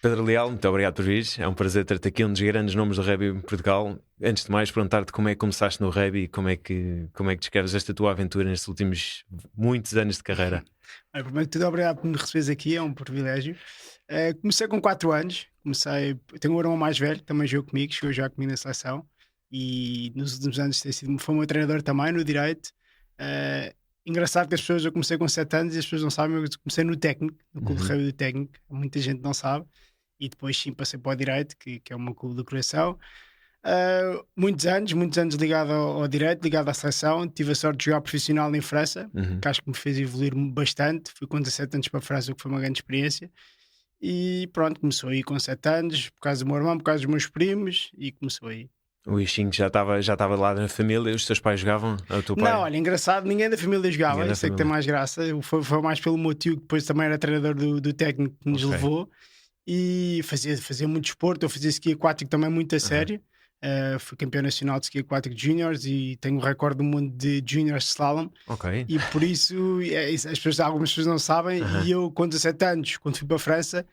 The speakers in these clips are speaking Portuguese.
Pedro Leal, muito obrigado por vir. É um prazer ter-te aqui, um dos grandes nomes do rugby em Portugal. Antes de mais, perguntar-te como é que começaste no rugby e como é que descreves esta tua aventura nestes últimos muitos anos de carreira. Primeiro de tudo, obrigado por me receberes aqui, é um privilégio. Comecei com 4 anos, tenho um irmão mais velho, que também jogou comigo, chegou já comigo na seleção e nos últimos anos foi o meu treinador também no direito. Eh, Engraçado que eu comecei com 7 anos e as pessoas não sabem, eu comecei no técnico, no clube de rugby do técnico, muita gente não sabe, e depois sim passei para o direito, que é o meu clube do coração. Muitos anos ligado ao direito, ligado à seleção. Tive a sorte de jogar profissional em França, que acho que me fez evoluir bastante. Fui com 17 anos para a França, o que foi uma grande experiência. E pronto, começou aí com 7 anos, por causa do meu irmão, por causa dos meus primos, e começou aí. O Ixinho já estava lá na família, os teus pais jogavam? O teu pai? Não, olha, engraçado, ninguém da família jogava, Ninguém da isso é que tem família. mais graça. Foi mais pelo meu tio, que depois também era treinador do técnico que nos Ok. levou. E fazia muito desporto, eu fazia ski aquático também muito a sério. Fui campeão nacional de ski aquático juniors e tenho o recorde do mundo de juniors slalom. Ok. E por isso, algumas pessoas não sabem. Aham. E eu, com 17 anos, quando fui para a França,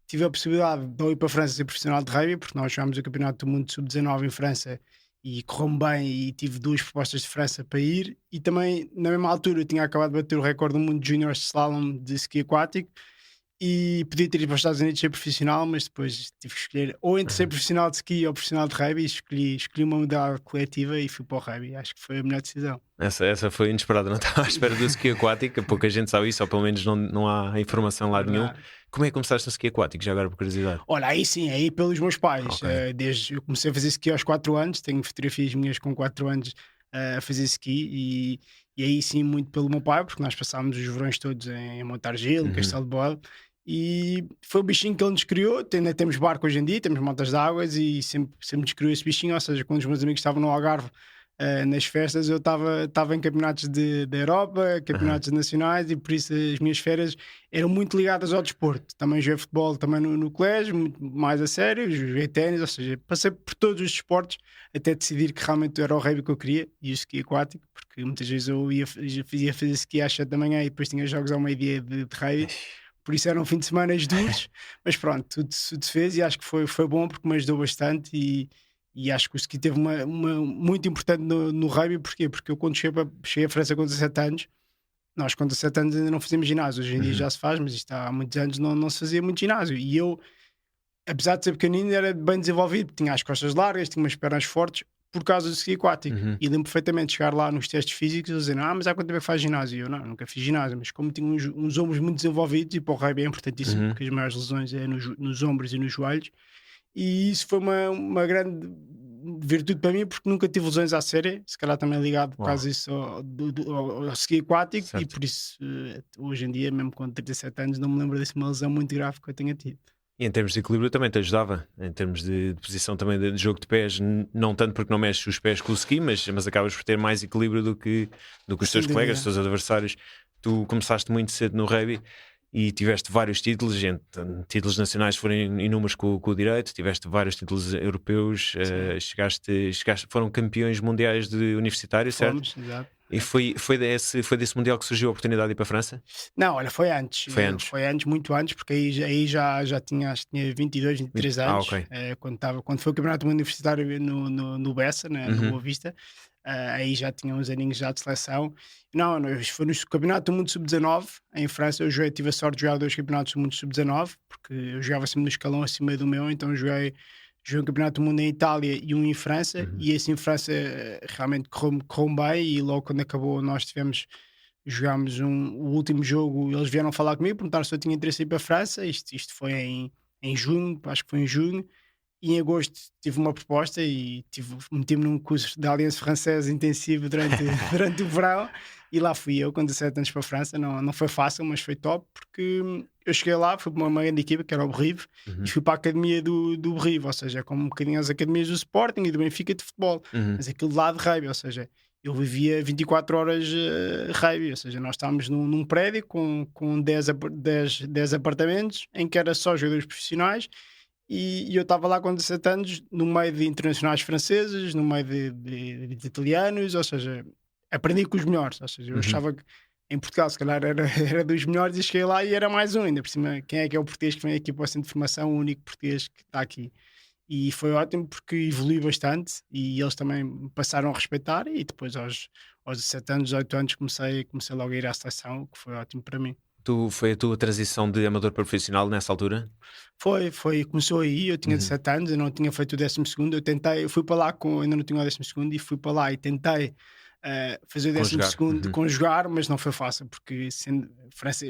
tive a possibilidade de eu ir para a França ser profissional de rugby, porque nós jogámos o Campeonato do Mundo Sub-19 em França e correu-me bem. E tive 2 propostas de França para ir. E também, na mesma altura, eu tinha acabado de bater o recorde do mundo de juniors slalom de ski aquático. E podia ter ido para os Estados Unidos ser profissional, mas depois tive que escolher ou entre ser profissional de ski ou profissional de rugby. E escolhi uma modalidade coletiva e fui para o rugby. Acho que foi a melhor decisão. Essa foi inesperada, não estava à espera do ski aquático. Pouca gente sabe isso, ou pelo menos não há informação lá de nenhum. Verdade. Como é que começaste no ski aquático? Já agora por curiosidade. Olha, aí sim, aí pelos meus pais. Ok. Eu comecei a fazer ski aos 4 anos, tenho fotografias minhas com 4 anos a fazer ski e aí sim muito pelo meu pai, porque nós passámos os verões todos em Montargil, em Castelo de Bode, e foi o bichinho que ele nos criou. Ainda temos barco hoje em dia, temos motas de águas e sempre nos criou esse bichinho. Ou seja, quando os meus amigos estavam no Algarve nas festas, eu estava em campeonatos da Europa, campeonatos nacionais, e por isso as minhas férias eram muito ligadas ao desporto. Também joguei futebol também no colégio, muito mais a sério, joguei ténis, ou seja, passei por todos os desportos até decidir que realmente era o rugby que eu queria e o ski aquático, porque muitas vezes eu ia fazer ski às 7 da manhã e depois tinha jogos ao meio-dia de rugby. Por isso eram fim de semana duros, mas pronto, tudo se fez e acho que foi bom porque me ajudou bastante e acho que o ski teve uma muito importante no rugby. Porquê? Porque eu quando cheguei à França com 17 anos, nós com 17 anos ainda não fazíamos ginásio, hoje em dia já se faz, mas isto há muitos anos não se fazia muito ginásio e eu, apesar de ser pequenino, era bem desenvolvido, tinha as costas largas, tinha umas pernas fortes por causa do ski aquático. E lembro perfeitamente de chegar lá nos testes físicos e dizer: mas há quanto tempo é que faz ginásio? E eu não, nunca fiz ginásio, mas como tinha uns ombros muito desenvolvidos, e para o rugby é importantíssimo, porque as maiores lesões é nos ombros e nos joelhos, e isso foi uma grande virtude para mim, porque nunca tive lesões à séria, se calhar também ligado por causa disso ao ski aquático, e Certo. por isso hoje em dia, mesmo com 37 anos, não me lembro dessa uma lesão muito grave que eu tenha tido. E em termos de equilíbrio também te ajudava, em termos de posição também de jogo de pés, não tanto porque não mexes os pés com o ski, mas acabas por ter mais equilíbrio do que os Sem teus colegas, os dúvida. teus adversários. Tu começaste muito cedo no rugby e tiveste vários títulos, títulos nacionais foram inúmeros com o direito, tiveste vários títulos europeus, chegaste, foram campeões mundiais de universitário, certo? Fomos, exato. E foi desse mundial que surgiu a oportunidade de ir para a França? Não, olha, foi antes. Foi antes. Foi antes, muito antes, porque aí já tinha, acho que tinha 22, 23 anos. Ok. Quando foi o Campeonato Universitário no Bessa, né, no Boa Vista, aí já tinha uns aninhos já de seleção. Não, foi no Campeonato do Mundo Sub-19, em França. Tive a sorte de jogar 2 Campeonatos do Mundo Sub-19, porque eu jogava sempre no escalão acima do meu, então joguei um Campeonato do Mundo em Itália e um em França, e esse em França realmente correu bem, e logo quando acabou jogámos o último jogo, eles vieram falar comigo, perguntaram se eu tinha interesse em ir para a França. Isto foi em junho, acho que foi em junho, e em agosto tive uma proposta e meti-me num curso de Aliança Francesa intensivo durante o verão, e lá fui eu com 17 anos para a França. Não foi fácil, mas foi top, porque eu cheguei lá, fui para uma grande equipa que era o Brive, e fui para a academia do Brive, ou seja, como um bocadinho as academias do Sporting e do Benfica de futebol, mas aquilo lá de rugby, ou seja, eu vivia 24 horas rugby, ou seja, nós estávamos num prédio com 10 apartamentos em que era só jogadores profissionais, e eu estava lá com 17 anos, no meio de internacionais franceses, no meio de italianos, ou seja, aprendi com os melhores. Ou seja, eu achava que em Portugal, se calhar era dos melhores e cheguei lá e era mais um, ainda por cima, quem é que é o português que vem aqui para o centro de formação, o único português que está aqui. E foi ótimo porque evolui bastante e eles também me passaram a respeitar e depois aos 17 anos, 18 anos comecei logo a ir à seleção, o que foi ótimo para mim. Foi a tua transição de amador para profissional nessa altura? Começou aí, eu tinha 17 anos, eu não tinha feito o 12º, eu fui para lá ainda não tinha o 12º e fui para lá e tentei fazer o 12º, conjugar, mas não foi fácil, porque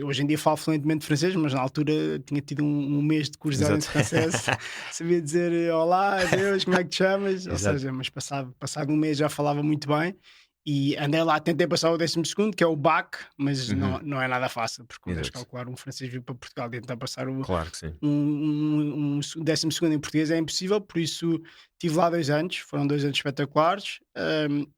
hoje em dia falo fluentemente francês, mas na altura tinha tido um mês de curso de francês, sabia dizer olá, adeus, como é que te chamas? Ou seja, mas passado um mês já falava muito bem. E andei lá, tentei passar o 12º, que é o BAC, mas não é nada fácil, porque como deves calcular, um francês vir para Portugal e tentar passar claro que sim. um 12º em português é impossível, por isso estive lá 2 anos, foram 2 anos espetaculares,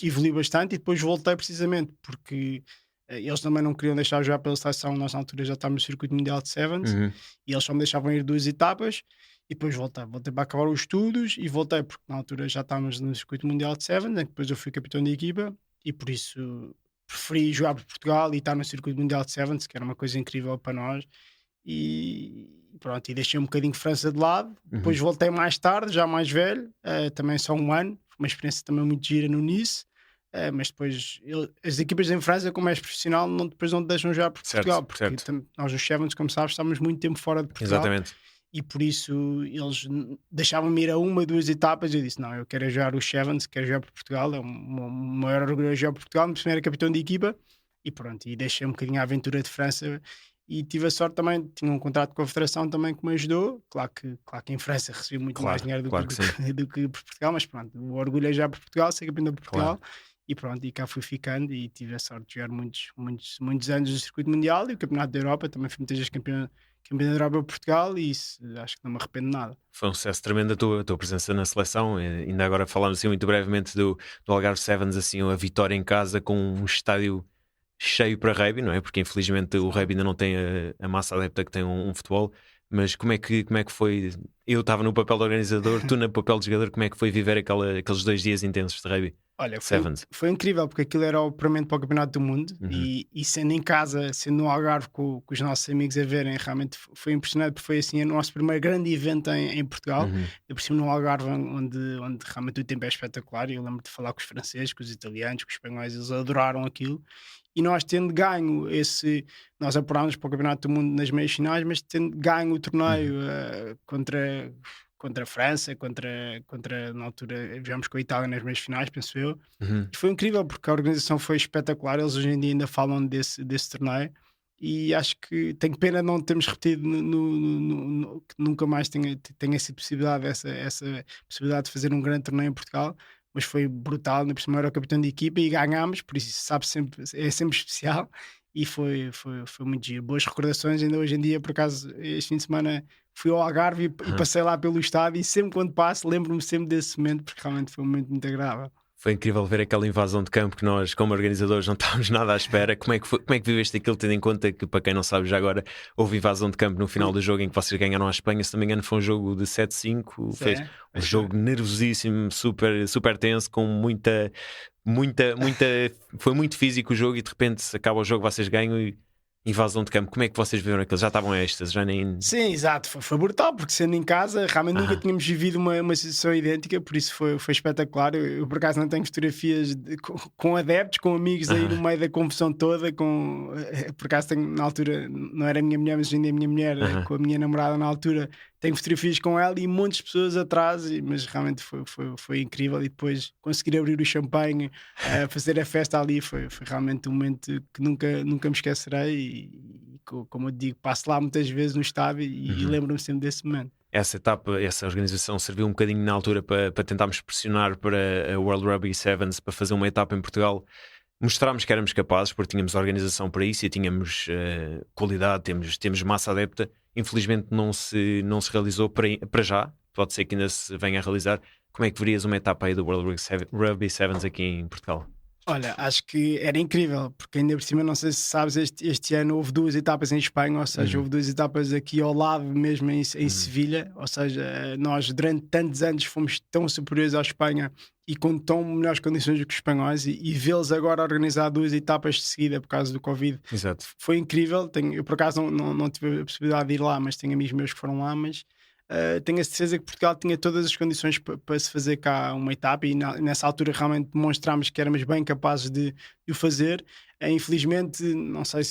evolui bastante e depois voltei precisamente porque eles também não queriam deixar eu jogar pela seleção, nós na altura já estávamos no circuito mundial de Sevens e eles só me deixavam ir 2 etapas. E depois voltei para acabar os estudos e voltei porque na altura já estávamos no circuito mundial de Sevens, em que depois eu fui capitão da equipa e por isso preferi jogar por Portugal e estar no circuito mundial de Sevens, que era uma coisa incrível para nós. E pronto, e deixei um bocadinho de França de lado. Depois voltei mais tarde, já mais velho, também só um ano, uma experiência também muito gira no Nice. Mas depois as equipas em França, como és profissional, depois não te deixam jogar por Portugal, porque nós nos Sevens, como sabes, estávamos muito tempo fora de Portugal. Exatamente. E por isso eles deixavam-me ir a 1, 2 etapas. Eu disse: não, eu quero jogar os Sevens, quero jogar por Portugal. É o maior orgulho jogar por Portugal. No primeiro capitão de equipa. E pronto, e deixei um bocadinho a aventura de França. E tive a sorte também, tinha um contrato com a Federação também que me ajudou. Claro que em França recebi muito mais dinheiro do que por Portugal, mas pronto, o orgulho é jogar por Portugal, ser campeão de Portugal. E pronto, e cá fui ficando e tive a sorte de jogar muitos anos no circuito mundial e o campeonato da Europa. Também fui muitas vezes campeão da Europa por Portugal e isso acho que não me arrependo de nada. Foi um sucesso tremendo a tua presença na seleção. Ainda agora falando assim muito brevemente do Algarve Sevens, assim, a vitória em casa com um estádio cheio para rugby, não é? Porque infelizmente o rugby ainda não tem a massa adepta que tem um futebol. Mas como é que foi? Eu estava no papel de organizador, tu no papel de jogador, como é que foi viver aqueles 2 dias intensos de rugby? Olha, foi incrível, porque aquilo era o apuramento para o Campeonato do Mundo e sendo em casa, sendo no Algarve com os nossos amigos a verem, realmente foi impressionante, porque foi assim o nosso primeiro grande evento em Portugal, por cima no Algarve, onde realmente o tempo é espetacular. E eu lembro de falar com os franceses, com os italianos, com os espanhóis, eles adoraram aquilo. E nós tendo ganho nós apurámos para o Campeonato do Mundo nas meias finais, mas tendo ganho o torneio contra a França, na altura jogámos com a Itália nas meias finais, penso eu. E foi incrível porque a organização foi espetacular. Eles hoje em dia ainda falam desse torneio e acho que tenho pena de não termos repetido que nunca mais tenha essa possibilidade de fazer um grande torneio em Portugal. Mas foi brutal, na primeira era o capitão de equipa e ganhámos, por isso é sempre especial e foi muito giro. Boas recordações ainda hoje em dia. Por acaso este fim de semana fui ao Algarve e passei lá pelo estádio e sempre quando passo lembro-me sempre desse momento, porque realmente foi um momento muito agradável. Foi incrível ver aquela invasão de campo que nós, como organizadores, não estávamos nada à espera. Como é que viveste aquilo, tendo em conta que, para quem não sabe, já agora houve invasão de campo no final do jogo em que vocês ganharam a Espanha? Se não me engano, foi um jogo de 7-5. Um jogo nervosíssimo, super tenso, com muita. Foi muito físico o jogo e de repente acaba o jogo, vocês ganham e. Invasão de campo, como é que vocês viram aquilo? Já estavam êxtase, já nem... Sim, exato, foi brutal, porque sendo em casa realmente nunca tínhamos vivido uma situação idêntica, por isso foi espetacular. Eu por acaso não tenho fotografias com adeptos, com amigos aí no meio da confusão toda, por acaso tenho, na altura, não era a minha mulher, mas ainda é a minha mulher, com a minha namorada na altura, tenho fotografias com ela e montes de pessoas atrás, mas realmente foi incrível. E depois conseguir abrir o champanhe, fazer a festa ali, foi realmente um momento que nunca me esquecerei. E como eu digo, passo lá muitas vezes no estádio e lembro-me sempre desse momento. Essa etapa, essa organização serviu um bocadinho na altura para tentarmos pressionar para a World Rugby Sevens para fazer uma etapa em Portugal. Mostrámos que éramos capazes, porque tínhamos organização para isso e tínhamos qualidade, temos massa adepta. Infelizmente não se realizou para já. Pode ser que ainda se venha a realizar. Como é que verias uma etapa aí do World Rugby Sevens aqui em Portugal? Olha, acho que era incrível, porque ainda por cima, não sei se sabes, este ano houve duas etapas em Espanha, ou seja, Uhum, houve duas etapas aqui ao lado, mesmo em uhum, Sevilha, ou seja, nós durante tantos anos fomos tão superiores à Espanha e com tão melhores condições do que os espanhóis, e vê-los agora organizar duas etapas de seguida por causa do Covid exato. foi incrível. Eu por acaso não tive a possibilidade de ir lá, mas tenho amigos meus que foram lá, mas tenho a certeza que Portugal tinha todas as condições para se fazer cá uma etapa e nessa altura realmente demonstrámos que éramos bem capazes de o fazer. Infelizmente, não sei,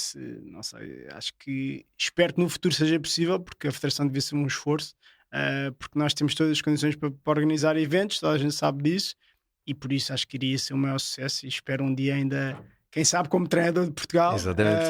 acho que espero que no futuro seja possível, porque a Federação devia ser um esforço, porque nós temos todas as condições para organizar eventos, toda a gente sabe disso, e por isso acho que iria ser um maior sucesso e espero um dia ainda, quem sabe como treinador de Portugal, Exatamente.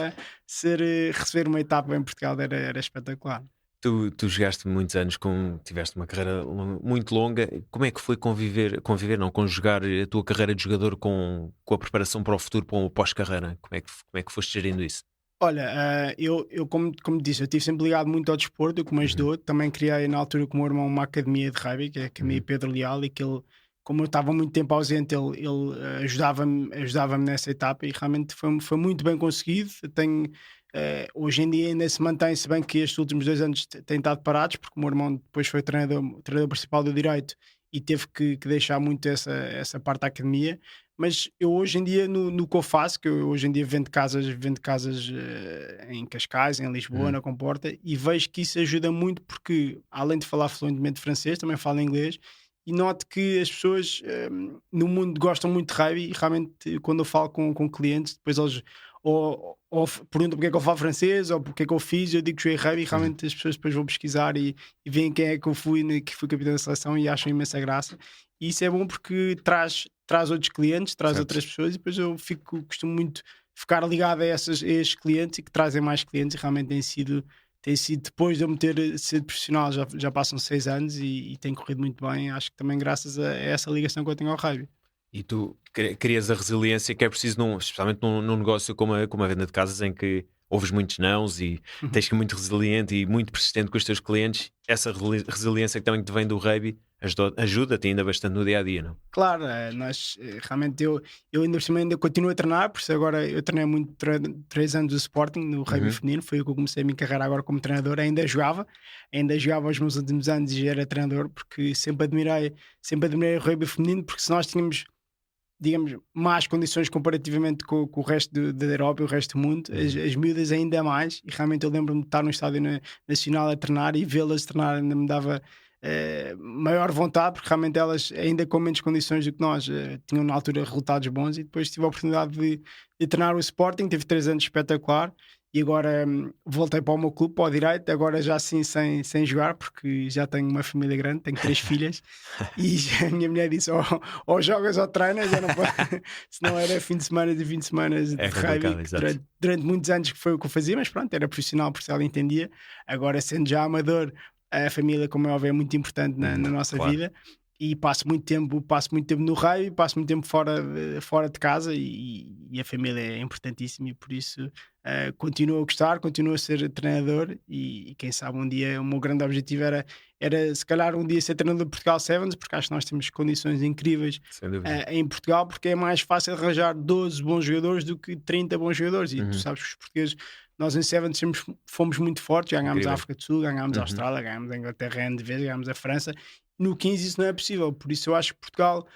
receber uma etapa em Portugal era espetacular. Tu jogaste muitos anos, tiveste uma carreira muito longa. Como é que foi conviver não, conjugar a tua carreira de jogador com a preparação para o futuro, para o pós-carreira? Como é que foste gerindo isso? Olha, eu como disse, eu estive sempre ligado muito ao desporto, o que me Uhum, ajudou. Também criei na altura com o meu irmão uma academia de rugby, que é a Academia uhum, Pedro Leal, e que ele, como eu estava muito tempo ausente, ele ajudava-me nessa etapa e realmente foi muito bem conseguido. Eu tenho, hoje em dia ainda se mantém, se bem que estes últimos 2 anos têm estado parados, porque o meu irmão depois foi treinador principal do Direito e teve que deixar muito essa parte da academia, mas eu hoje em dia, no que eu faço, que eu hoje em dia vendo casas em Cascais, em Lisboa, uhum. na Comporta, e vejo que isso ajuda muito porque, além de falar fluentemente francês, também falo inglês, e noto que as pessoas no mundo gostam muito de rugby e realmente quando eu falo com clientes, depois eles perguntam porque é que eu falo francês ou porque é que eu fiz, eu digo que joguei rugby e Uhum. realmente as pessoas depois vão pesquisar e veem quem é que eu fui, né, que fui capitão da seleção e acham imensa graça. E isso é bom porque traz outros clientes, traz Certo. outras pessoas e depois costumo muito ficar ligado a esses clientes e que trazem mais clientes e realmente tem sido depois de eu me ter sido profissional, já passam 6 anos e tem corrido muito bem, acho que também graças a essa ligação que eu tenho ao rugby. E tu crias a resiliência que é preciso, especialmente num negócio como a venda de casas, em que ouves muitos nãos e tens que ser muito resiliente e muito persistente com os teus clientes. Essa resiliência que também te vem do rugby ajuda-te ainda bastante no dia a dia, não? Claro, realmente eu ainda por cima ainda continuo a treinar, por isso agora eu treinei muito 3 anos do Sporting no rugby Uhum. feminino, foi o que eu comecei a minha carreira agora como treinador, ainda jogava os meus últimos anos e era treinador, porque sempre admirei o rugby feminino, porque se nós tínhamos, digamos, más condições comparativamente com o resto da Europa e o resto do mundo, as, Uhum. as miúdas ainda mais, e realmente eu lembro-me de estar no estádio nacional a treinar e vê-las treinar ainda me dava maior vontade, porque realmente elas, ainda com menos condições do que nós, tinham na altura resultados bons e depois tive a oportunidade de treinar o Sporting, tive 3 anos espetacular e agora voltei para o meu clube, para o Direito, agora já assim sem jogar, porque já tenho uma família grande, tenho 3 filhas e a minha mulher disse: ou jogas ou treinas, eu não posso. Senão era fim de semana de É rugby, complicado, que exato. durante muitos anos que foi o que eu fazia, mas pronto, era profissional porque ela entendia. Agora, sendo já amador, a família, como é óbvio, é muito importante na nossa Claro. vida. E passo muito tempo no rugby, passo muito tempo fora de casa e a família é importantíssima e por isso continuo a gostar, continuo a ser treinador e quem sabe um dia o meu grande objetivo era se calhar um dia ser treinador de Portugal Sevens, porque acho que nós temos condições incríveis Sem dúvida. em Portugal, porque é mais fácil arranjar 12 bons jogadores do que 30 bons jogadores. E tu Uhum. sabes que os portugueses, nós em Sevens sempre fomos muito fortes, ganhámos a Incrível. África do Sul, ganhámos a Uhum. Austrália, ganhámos a Inglaterra N de vez, ganhámos a França. No 15 isso não é possível, por isso eu acho que Portugal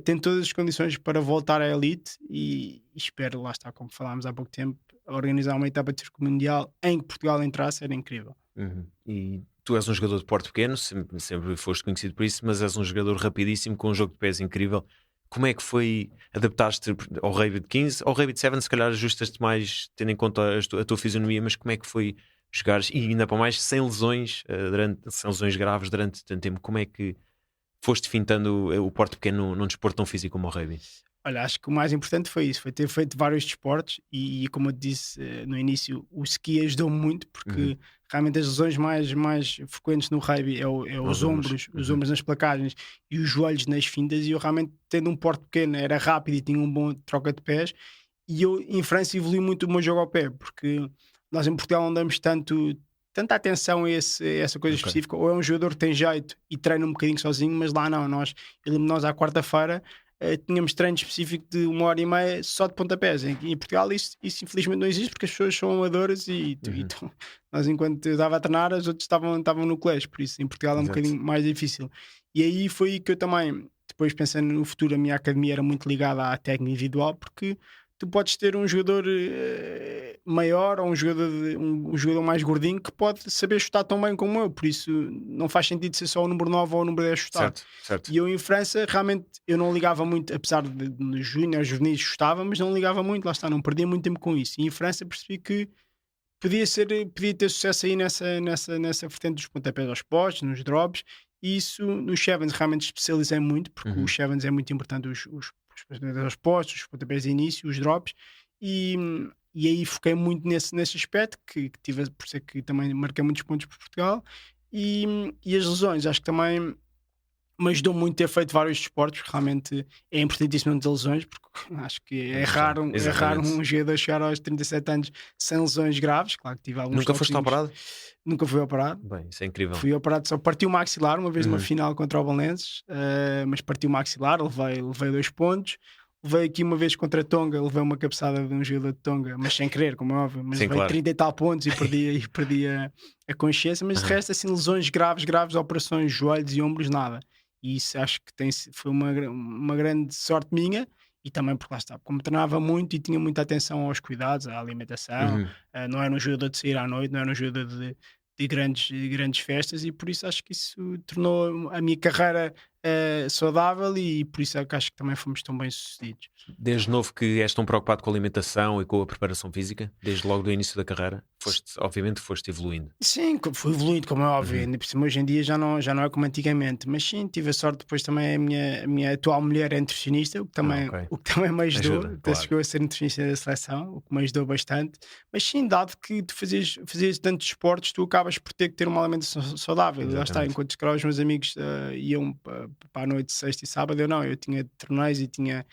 tem todas as condições para voltar à elite e espero, lá está, como falámos há pouco tempo, organizar uma etapa de circuito mundial em que Portugal entrasse, era incrível. Uhum. E tu és um jogador de porte pequeno, sempre foste conhecido por isso, mas és um jogador rapidíssimo, com um jogo de pés incrível. Como é que foi adaptar-te ao rugby de 15? Ao rugby de 7, se calhar ajustas-te mais, tendo em conta a tua fisionomia, mas como é que foi jogares, e ainda para mais, sem lesões, sem lesões graves durante tanto tempo? Como é que foste fintando o porte pequeno num desporto tão físico como o rugby? Olha, acho que o mais importante foi isso, foi ter feito vários desportos e como eu te disse no início, o ski ajudou-me muito Uhum. porque realmente as lesões mais frequentes no rugby é Aos os ombros. ombros, os Uhum. ombros nas placagens e os joelhos nas fintas e eu realmente tendo um porte pequeno, era rápido e tinha um bom troca de pés e eu em França evolui muito o meu jogo ao pé, porque nós em Portugal não damos tanta atenção a essa coisa Ok. específica, ou é um jogador que tem jeito e treina um bocadinho sozinho, mas lá não, eu lembro de nós à quarta-feira. tínhamos treino específico de 1h30 só de pontapés. Em Portugal isso infelizmente não existe, porque as pessoas são amadoras então, nós, enquanto eu dava a treinar, os outros estavam no colégio, por isso em Portugal é um Exato. bocadinho mais difícil. E aí foi que eu também, depois pensando no futuro, a minha academia era muito ligada à técnica individual, porque tu podes ter um jogador maior ou um jogador mais gordinho que pode saber chutar tão bem como eu, por isso não faz sentido ser só o número 9 ou o número 10 chutar. Certo. E eu em França realmente eu não ligava muito, apesar de nos júniores, juvenis chutava, mas não ligava muito, lá está, não perdia muito tempo com isso. E em França percebi que podia ter sucesso aí nessa vertente dos pontapés aos postos, nos drops, e isso nos Sevens realmente especializei muito, porque os Sevens é muito importante, os pontapés aos postos, os pontapés de início, os drops, e, e aí foquei muito nesse aspecto, que tive, por isso é que também marquei muitos pontos por Portugal, e as lesões, acho que também me ajudou muito ter feito vários desportos, porque realmente é importantíssimo não ter lesões, porque acho que é raro um jogador chegar aos 37 anos sem lesões graves. Claro que tive alguns. Nunca foste operado? Nunca fui operado. Bem, isso é incrível. Fui operado, só parti o maxilar uma vez numa final contra o Belenenses, mas parti o maxilar, levei 2 pontos. Levei aqui uma vez contra a Tonga, levei uma cabeçada de um jogador de Tonga, mas sem querer, como é óbvio, mas levei claro. 30 e tal pontos e perdi a consciência, mas de resto, assim, lesões graves, operações, joelhos e ombros, nada. E isso acho que foi uma grande sorte minha, e também porque lá está, como treinava muito e tinha muita atenção aos cuidados, à alimentação, não era um jogador de sair à noite, não era um jogador de grandes festas, e por isso acho que isso tornou a minha carreira saudável, e por isso é que acho que também fomos tão bem sucedidos. Desde novo que és tão preocupado com a alimentação e com a preparação física, desde logo do início da carreira, obviamente foste evoluindo. Sim, fui evoluindo, como é óbvio, ainda por cima hoje em dia já não é como antigamente, mas sim, tive a sorte. Depois também a minha atual mulher é nutricionista, o que também me ajudou. Claro. Chegou a ser nutricionista da seleção, o que me ajudou bastante. Mas sim, dado que tu fazias tantos esportes, tu acabas por ter que ter uma alimentação saudável. Exatamente. Lá está, enquanto os meus amigos iam para a noite de sexta e sábado, eu tinha torneios e tinha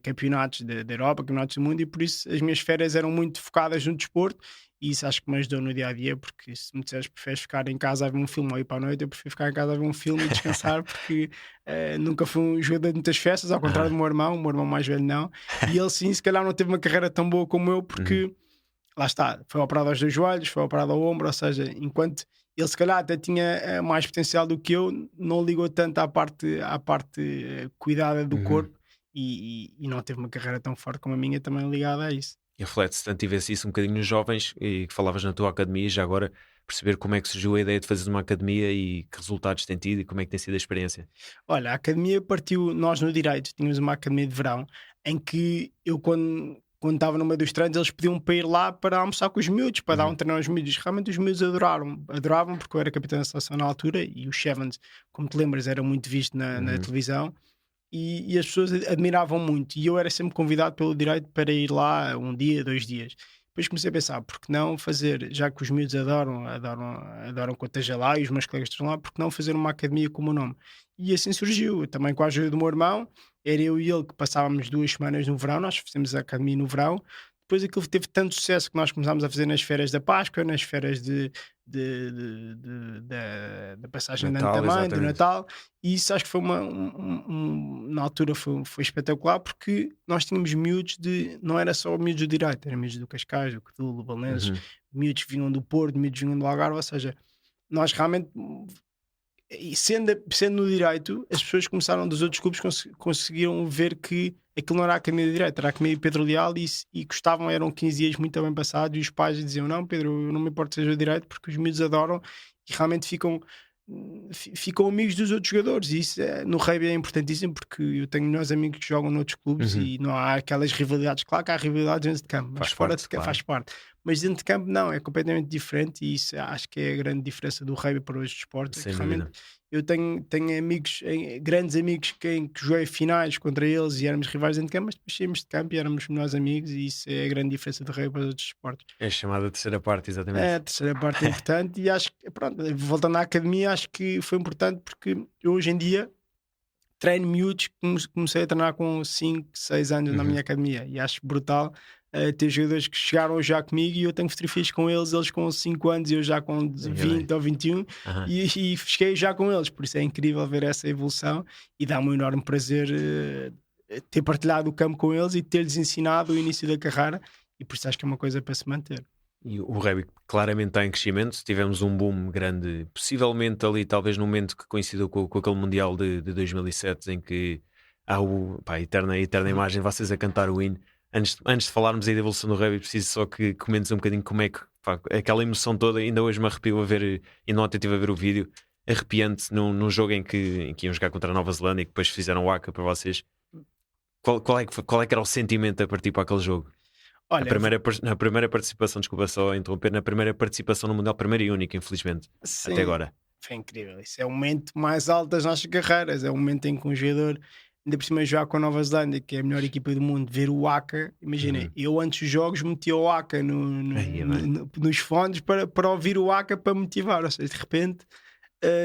campeonatos da Europa, campeonatos do mundo, e por isso as minhas férias eram muito focadas no desporto, e isso acho que me ajudou no dia a dia, porque se me disseres preferes ficar em casa a ver um filme ou ir para a noite, eu prefiro ficar em casa a ver um filme e descansar, porque nunca fui um jogador de muitas festas, ao contrário do meu irmão mais velho não, e ele sim, se calhar não teve uma carreira tão boa como eu, porque lá está, foi operado aos 2 joelhos, foi operado ao ombro, ou seja, enquanto ele se calhar até tinha mais potencial do que eu, não ligou tanto à parte cuidada do corpo, e não teve uma carreira tão forte como a minha, também ligada a isso. E reflete-se tanto, tivesse isso um bocadinho nos jovens, e que falavas na tua academia, já agora perceber como é que surgiu a ideia de fazeres uma academia e que resultados tem tido e como é que tem sido a experiência. Olha, a academia partiu, nós no Direito tínhamos uma academia de verão, em que eu quando estava no meio dos treinos, eles pediam para ir lá para almoçar com os miúdos, para dar um treino aos miúdos. Realmente os miúdos adoravam, porque eu era capitão da seleção na altura, e os Sevens, como te lembras, era muito visto na televisão, e as pessoas admiravam muito, e eu era sempre convidado pelo Direito para ir lá 1 dia, 2 dias. Depois comecei a pensar, porque não fazer, já que os miúdos adoram que eu esteja lá e os meus colegas estão lá, porque não fazer uma academia com o meu nome? E assim surgiu, também com a ajuda do meu irmão. Era eu e ele que passávamos 2 semanas no verão, nós fizemos a academia no verão. Depois aquilo teve tanto sucesso que nós começámos a fazer nas férias da Páscoa, nas férias da passagem de ano Natal, também, do exatamente. Natal, e isso acho que foi na altura foi espetacular, porque nós tínhamos miúdos não era só miúdos do Direito, era miúdos do Cascais, do Codul, do Belenenses, miúdos que vinham do Porto, miúdos que vinham do Algarve, ou seja, nós realmente, e sendo no Direito, as pessoas começaram dos outros clubes, conseguiram ver que aquilo não era a academia de Direito, era a academia de Pedro Leal, e gostavam, eram 15 dias muito bem passados, e os pais diziam, não Pedro, eu não me importo que seja o Direito, porque os miúdos adoram e realmente ficam amigos dos outros jogadores, e isso no rugby é importantíssimo, porque eu tenho melhores amigos que jogam noutros clubes e não há aquelas rivalidades. Claro que há rivalidades dentro de campo, mas fora de campo faz parte, mas dentro de campo não, é completamente diferente, e isso acho que é a grande diferença do rugby para os desportos. Sem Realmente dúvida. eu tenho amigos, grandes amigos, que joguei finais contra eles e éramos rivais dentro de campo, mas depois saímos de campo e éramos melhores amigos, e isso é a grande diferença do rugby para os outros desportos. É a chamada terceira parte, exatamente. A terceira parte é importante, e acho que, pronto, voltando à academia, acho que foi importante, porque eu hoje em dia treino miúdos que comecei a treinar com 5, 6 anos na minha academia, e acho brutal ter jogadores que chegaram já comigo e eu tenho fotografias com eles, eles com 5 anos e eu já com 20 ou 21 Aham. e cheguei já com eles, por isso é incrível ver essa evolução e dá-me um enorme prazer ter partilhado o campo com eles e ter-lhes ensinado o início da carreira e por isso acho que é uma coisa para se manter. E o rugby claramente está em crescimento. Tivemos um boom grande, possivelmente ali, talvez no momento que coincidiu com aquele Mundial de 2007, em que há a eterna imagem de vocês a cantar o hino. Antes de falarmos aí da evolução do rugby, preciso só que comentes um bocadinho como é que aquela emoção toda. Ainda hoje me arrepio a ver, e ontem estive a ver o vídeo, arrepiante num jogo em que iam jogar contra a Nova Zelândia e que depois fizeram o ACA para vocês. Qual é que era o sentimento a partir para aquele jogo? Olha, Na primeira participação, desculpa só interromper, na primeira participação no Mundial, primeira e única, infelizmente, sim, até agora. foi incrível. Isso é o momento mais alto das nossas carreiras. É o momento em que um jogador, ainda por cima, jogar com a Nova Zelândia, que é a melhor equipa do mundo, ver o ACA. Imagina, eu antes dos jogos metia o ACA nos fones para ouvir o ACA para motivar. Ou seja, de repente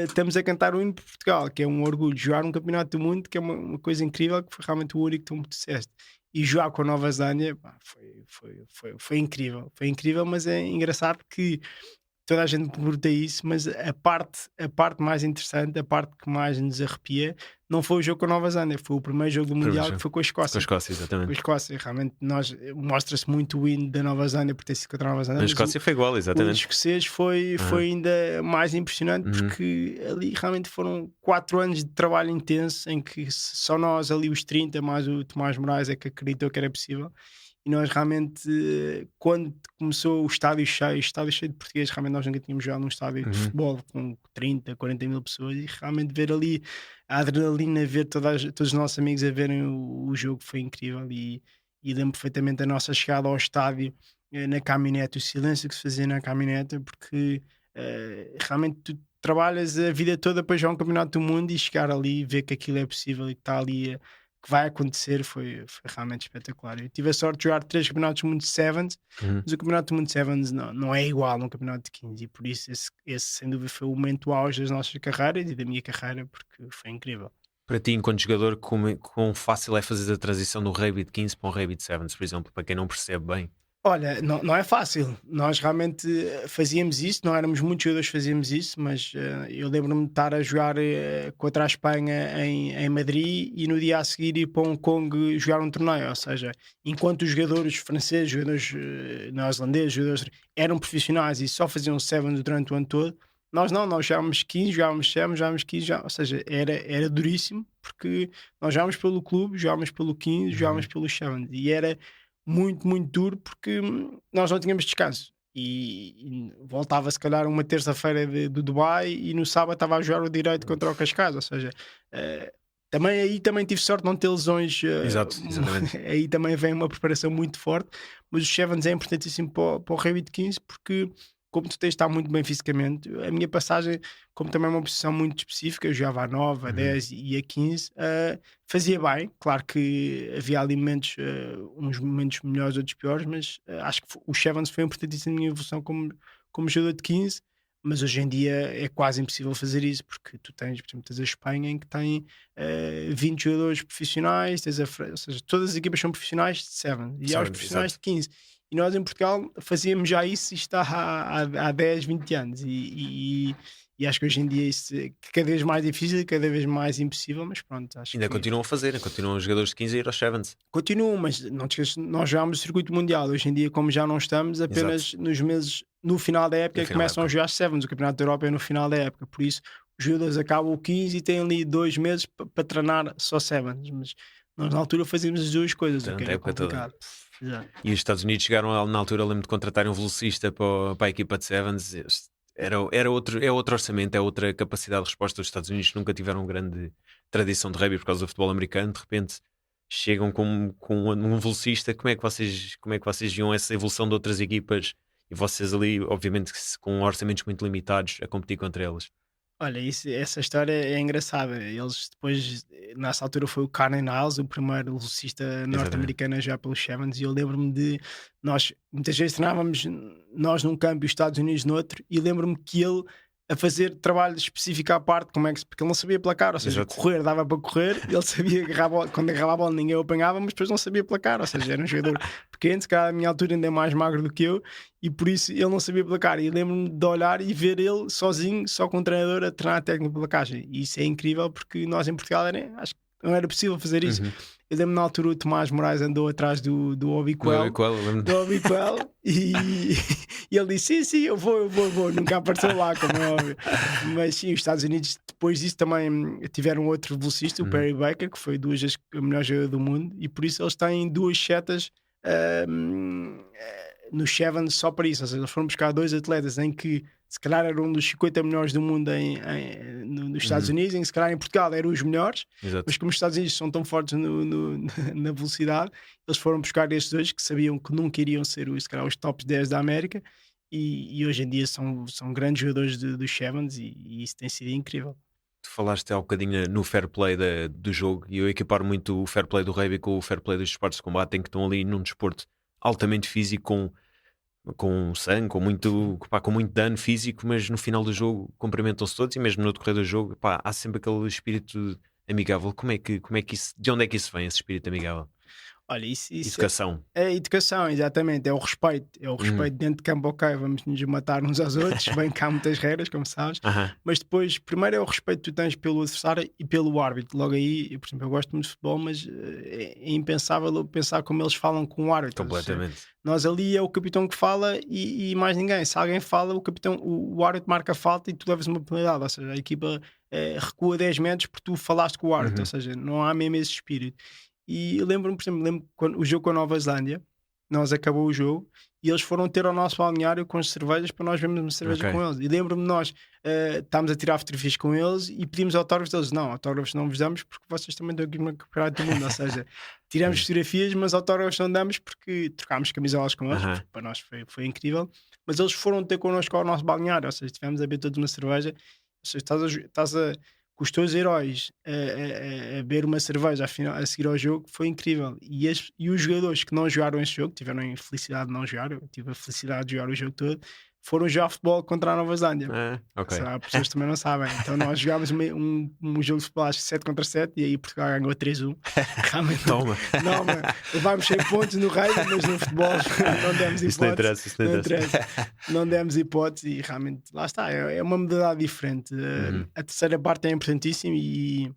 estamos a cantar o hino de Portugal, que é um orgulho. Jogar um campeonato do mundo, que é uma coisa incrível, que foi realmente o único que tu me disseste. E jogar com a Nova Zelândia foi incrível. Foi incrível, mas é engraçado que toda a gente me pergunta isso, mas a parte mais interessante, a parte que mais nos arrepia, não foi o jogo com a Nova Zelândia, foi o primeiro jogo do Mundial que foi com a Escócia. Com a Escócia, Com a exatamente. Escócia, realmente mostra-se muito o hino da Nova Zelândia por ter sido contra a Nova Zelândia. A Escócia foi igual, O exatamente. escocês foi ainda mais impressionante porque ali realmente foram 4 anos de trabalho intenso em que só nós ali os 30 mais o Tomás Moraes é que acreditou que era possível e nós realmente quando começou o estádio cheio de portugueses, realmente nós nunca tínhamos jogado num estádio de futebol com 30, 40 mil pessoas e realmente ver ali a adrenalina, ver todos os nossos amigos a verem o jogo foi incrível e lembro perfeitamente a nossa chegada ao estádio na caminhonete, o silêncio que se fazia na caminhonete, porque realmente tu trabalhas a vida toda para jogar um campeonato do mundo e chegar ali e ver que aquilo é possível e que está ali que vai acontecer foi realmente espetacular. Eu tive a sorte de jogar 3 campeonatos do mundo de Sevens, mas o campeonato do mundo de Sevens não é igual no campeonato de 15 e por isso esse sem dúvida foi o momento auge das nossas carreiras e da minha carreira porque foi incrível. Para ti, enquanto jogador, quão fácil é fazer a transição do rugby de 15 para um rugby de Sevens, por exemplo, para quem não percebe bem? Olha, não é fácil. Nós realmente fazíamos isso, não éramos muitos jogadores que fazíamos isso, mas eu lembro-me de estar a jogar contra a Espanha em Madrid e no dia a seguir ir para Hong Kong jogar um torneio. Ou seja, enquanto os jogadores franceses, jogadores neozelandeses, jogadores eram profissionais e só faziam sevens durante o ano todo, nós jogávamos 15, jogávamos 7, jogávamos 15, ou seja, era duríssimo porque nós jogávamos pelo clube, jogávamos pelo 15, jogávamos pelo 7 e era muito, muito duro porque nós não tínhamos descanso e voltava se calhar uma terça-feira do Dubai e no sábado estava a jogar o direito contra o Cascais, ou seja, também tive sorte de não ter lesões. Exato, exatamente. Aí também vem uma preparação muito forte, mas os Sevens é importantíssimo para o rugby de 15 porque como tu tens de estar muito bem fisicamente, a minha passagem, como também é uma posição muito específica, eu jogava a 9, a 10 e a 15, fazia bem. Claro que havia ali momentos, uns momentos melhores, outros piores, mas acho que o Sevens foi importantíssimo na minha evolução como jogador de 15. Mas hoje em dia é quase impossível fazer isso, porque tu tens, por exemplo, tens a Espanha em que tem 20 jogadores profissionais, ou seja, todas as equipas são profissionais de 7 e há os profissionais de 15. E nós em Portugal fazíamos já isso e está há 10, 20 anos e acho que hoje em dia isso é cada vez mais difícil e cada vez mais impossível, mas pronto, acho Ainda que continuam a fazer, continuam os jogadores de 15 a ir aos Sevens. continuam, mas não te esqueças, nós jogámos o circuito mundial, hoje em dia como já não estamos, apenas nos meses, no final da época é que começam a jogar Sevens, o Campeonato da Europa é no final da época, por isso os jogadores acabam o 15 e têm ali 2 meses para treinar só Sevens, mas nós na altura fazíamos as duas coisas, o que era complicado. Exato. E os Estados Unidos chegaram na altura, lembro de contratarem um velocista para a equipa de Sevens. É outro orçamento, é outra capacidade de resposta. Os Estados Unidos nunca tiveram grande tradição de rugby por causa do futebol americano. De repente chegam com um velocista. Como é que vocês viam essa evolução de outras equipas e vocês ali, obviamente, com orçamentos muito limitados, a competir contra elas? Olha, essa história é engraçada. Eles depois, nessa altura, foi o Carney Niles, o primeiro velocista norte-americano a jogar pelos Sevens, e eu lembro-me de nós muitas vezes treinávamos nós num campo e os Estados Unidos noutro, e lembro-me que ele a fazer trabalho específico à parte, porque ele não sabia placar, ou seja, Exato. correr dava para correr, ele sabia agarrar a bola, quando agarrava a bola ninguém o apanhava, mas depois não sabia placar, ou seja, era um jogador pequeno, se calhar a minha altura ainda é mais magro do que eu, e por isso ele não sabia placar. E lembro-me de olhar e ver ele sozinho, só com o treinador, a treinar a técnica de placagem. E isso é incrível, porque nós em Portugal acho que não era possível fazer isso. Eu lembro na altura o Tomás Moraes andou atrás do Obiquel, e ele disse sim, eu vou, nunca apareceu lá, como é óbvio. Mas sim, os Estados Unidos depois disso também tiveram outro velocista, o Perry Baker, que foi 2 vezes o melhor jogador do mundo, e por isso eles têm 2 setas no Sevens só para isso. Ou seja, eles foram buscar 2 atletas em que se calhar eram um dos 50 melhores do mundo nos Estados Unidos, em que se calhar em Portugal eram os melhores. Exato. Mas como os Estados Unidos são tão fortes na velocidade, eles foram buscar estes 2 que sabiam que nunca iriam ser se calhar, os tops 10 da América, e hoje em dia são grandes jogadores dos Sevens, e isso tem sido incrível. Tu falaste há um bocadinho no fair play do jogo, e eu equiparo muito o fair play do rugby com o fair play dos esportes de combate, em que estão ali num desporto altamente físico, com sangue, com muito dano físico, mas no final do jogo cumprimentam-se todos, e mesmo no decorrer do jogo, há sempre aquele espírito amigável. De onde é que isso vem, esse espírito amigável? Olha, isso Educação. é educação, exatamente, é o respeito. É o respeito dentro de campo, ok, vamos nos matar uns aos outros, bem que há muitas regras, como sabes, mas depois, primeiro é o respeito que tu tens pelo adversário e pelo árbitro. Logo aí, por exemplo, eu gosto muito de futebol, mas é impensável pensar como eles falam com o árbitro. Completamente. Nós ali é o capitão que fala e mais ninguém. Se alguém fala, o árbitro marca a falta e tu levas uma penalidade, ou seja, a equipa recua 10 metros porque tu falaste com o árbitro, ou seja, não há mesmo esse espírito. E eu lembro-me, por exemplo, quando o jogo com a Nova Zelândia, nós acabou o jogo e eles foram ter ao nosso balneário com as cervejas para nós vermos uma cerveja com eles. E lembro-me de nós estávamos a tirar fotografias com eles e pedimos autógrafos deles. Não, autógrafos não vos damos porque vocês também estão aqui no campeonato do mundo. Ou seja, tiramos fotografias, mas autógrafos não damos porque trocámos camisolas com eles, porque para nós foi incrível. Mas eles foram ter connosco ao nosso balneário, ou seja, estivemos a beber todos uma cerveja. Ou seja, estás com os teus heróis a beber uma cerveja a seguir ao jogo, foi incrível. E os jogadores que não jogaram esse jogo, tiveram a infelicidade de não jogar, eu tive a felicidade de jogar o jogo todo, foram jogar futebol contra a Nova Zelândia. Há pessoas que também não sabem. Então nós jogámos um jogo de futebol, acho que 7 contra 7, e aí Portugal ganhou 3-1. Realmente Toma. Levámos 100 pontos no rugby, mas no futebol não demos hipótese. Isso não interessa. Não demos hipótese e realmente, lá está, é uma modalidade diferente. A terceira parte é importantíssima e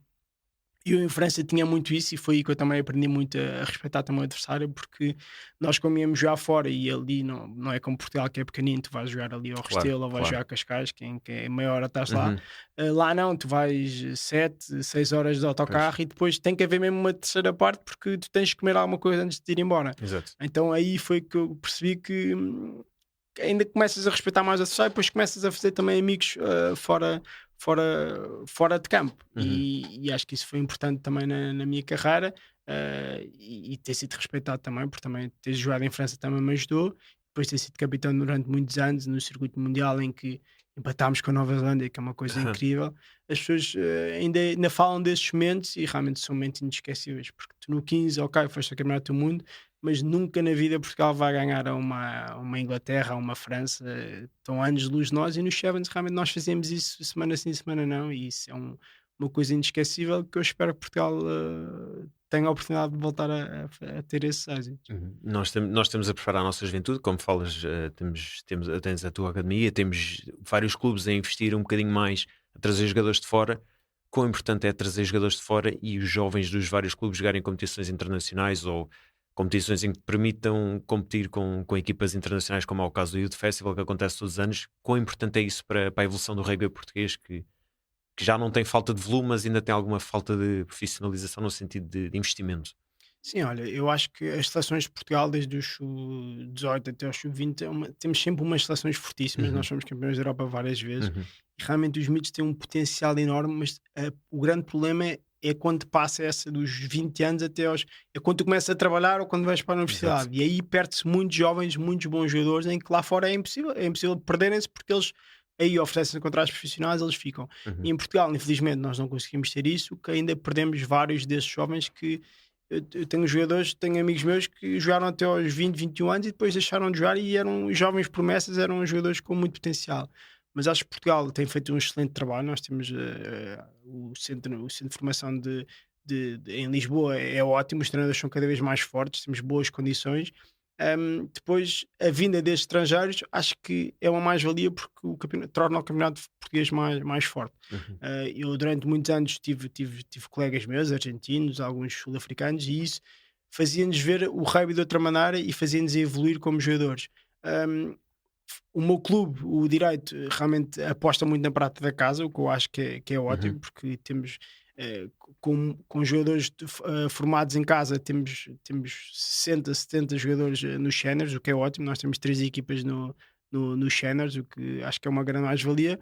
eu em França tinha muito isso, e foi aí que eu também aprendi muito a respeitar também o adversário, porque nós como íamos jogar fora, e ali não é como Portugal que é pequenino, tu vais jogar ali ao Restelo ou vais jogar a Cascais, quem é maior estás lá. Lá não, tu vais 7, 6 horas de autocarro e depois tem que haver mesmo uma terceira parte porque tu tens de comer alguma coisa antes de ir embora. Exato. Então aí foi que eu percebi que ainda começas a respeitar mais o adversário, depois começas a fazer também amigos fora de campo. E acho que isso foi importante também na minha carreira, e ter sido respeitado também, porque também ter jogado em França também me ajudou. Depois ter sido capitão durante muitos anos no circuito mundial, em que empatámos com a Nova Zelândia, que é uma coisa incrível. As pessoas ainda falam desses momentos e realmente são momentos inesquecíveis, porque tu no 15, ok, foste a campeonato do mundo, mas nunca na vida Portugal vai ganhar a uma Inglaterra, a uma França. Estão anos de luz de nós, e nos Sevens realmente nós fazemos isso semana sim, semana não, e isso é uma coisa inesquecível que eu espero que Portugal tenha a oportunidade de voltar a ter esses êxitos. Nós estamos a preparar a nossa juventude, como falas, tens a tua academia, temos vários clubes a investir um bocadinho mais, a trazer jogadores de fora. Quão importante é trazer jogadores de fora e os jovens dos vários clubes jogarem competições internacionais ou competições em que permitam competir com equipas internacionais, como é o caso do Youth Festival, que acontece todos os anos. Quão importante é isso para a evolução do rugby português, que já não tem falta de volume, mas ainda tem alguma falta de profissionalização no sentido de investimento? Sim, olha, eu acho que as seleções de Portugal, desde os sub-18 até os sub-20, temos sempre umas seleções fortíssimas. Nós somos campeões da Europa várias vezes, e realmente os miúdos têm um potencial enorme, mas o grande problema é quando passa essa dos 20 anos até aos... É quando tu começas a trabalhar ou quando vais para a universidade. Exato. E aí perde-se muitos jovens, muitos bons jogadores, em que lá fora é impossível perderem-se, porque eles aí oferecem contratos profissionais, eles ficam. E em Portugal, infelizmente, nós não conseguimos ter isso, que ainda perdemos vários desses jovens que... Eu tenho jogadores, tenho amigos meus que jogaram até aos 20, 21 anos e depois deixaram de jogar, e eram jovens promessas, eram jogadores com muito potencial. mas acho que Portugal tem feito um excelente trabalho. Nós temos o centro de formação em Lisboa é ótimo, os treinadores são cada vez mais fortes, temos boas condições. Depois, a vinda destes estrangeiros acho que é uma mais-valia porque torna o campeonato português mais forte. Uhum. Eu, durante muitos anos, tive colegas meus, argentinos, alguns sul-africanos, e isso fazia-nos ver o rugby de outra maneira e fazia-nos evoluir como jogadores. Um, o meu clube, o Direito, realmente aposta muito na prata da casa, o que eu acho que é ótimo, Uhum. porque temos, com jogadores formados em casa, temos 60, 70 jogadores nos séniores, o que é ótimo. Nós temos 3 equipas nos séniores, o que acho que é uma grande mais-valia.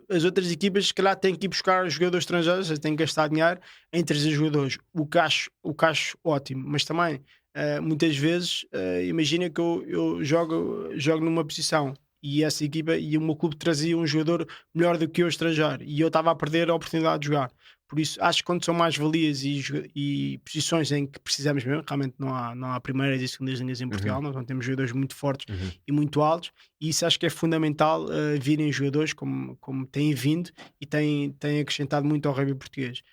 As outras equipas, se calhar, têm que ir buscar jogadores estrangeiros, têm que gastar dinheiro em trazer jogadores, o que acho ótimo, mas também muitas vezes imagina que eu jogo numa posição e essa equipa e o meu clube trazia um jogador melhor do que eu estrangeiro e eu estava a perder a oportunidade de jogar. Por isso, acho que quando são mais valias e posições em que precisamos mesmo, realmente não há primeiras e segundas linhas em Portugal, Uhum. nós não temos jogadores muito fortes Uhum. e muito altos, e isso acho que é fundamental, virem jogadores como têm vindo e têm acrescentado muito ao rugby português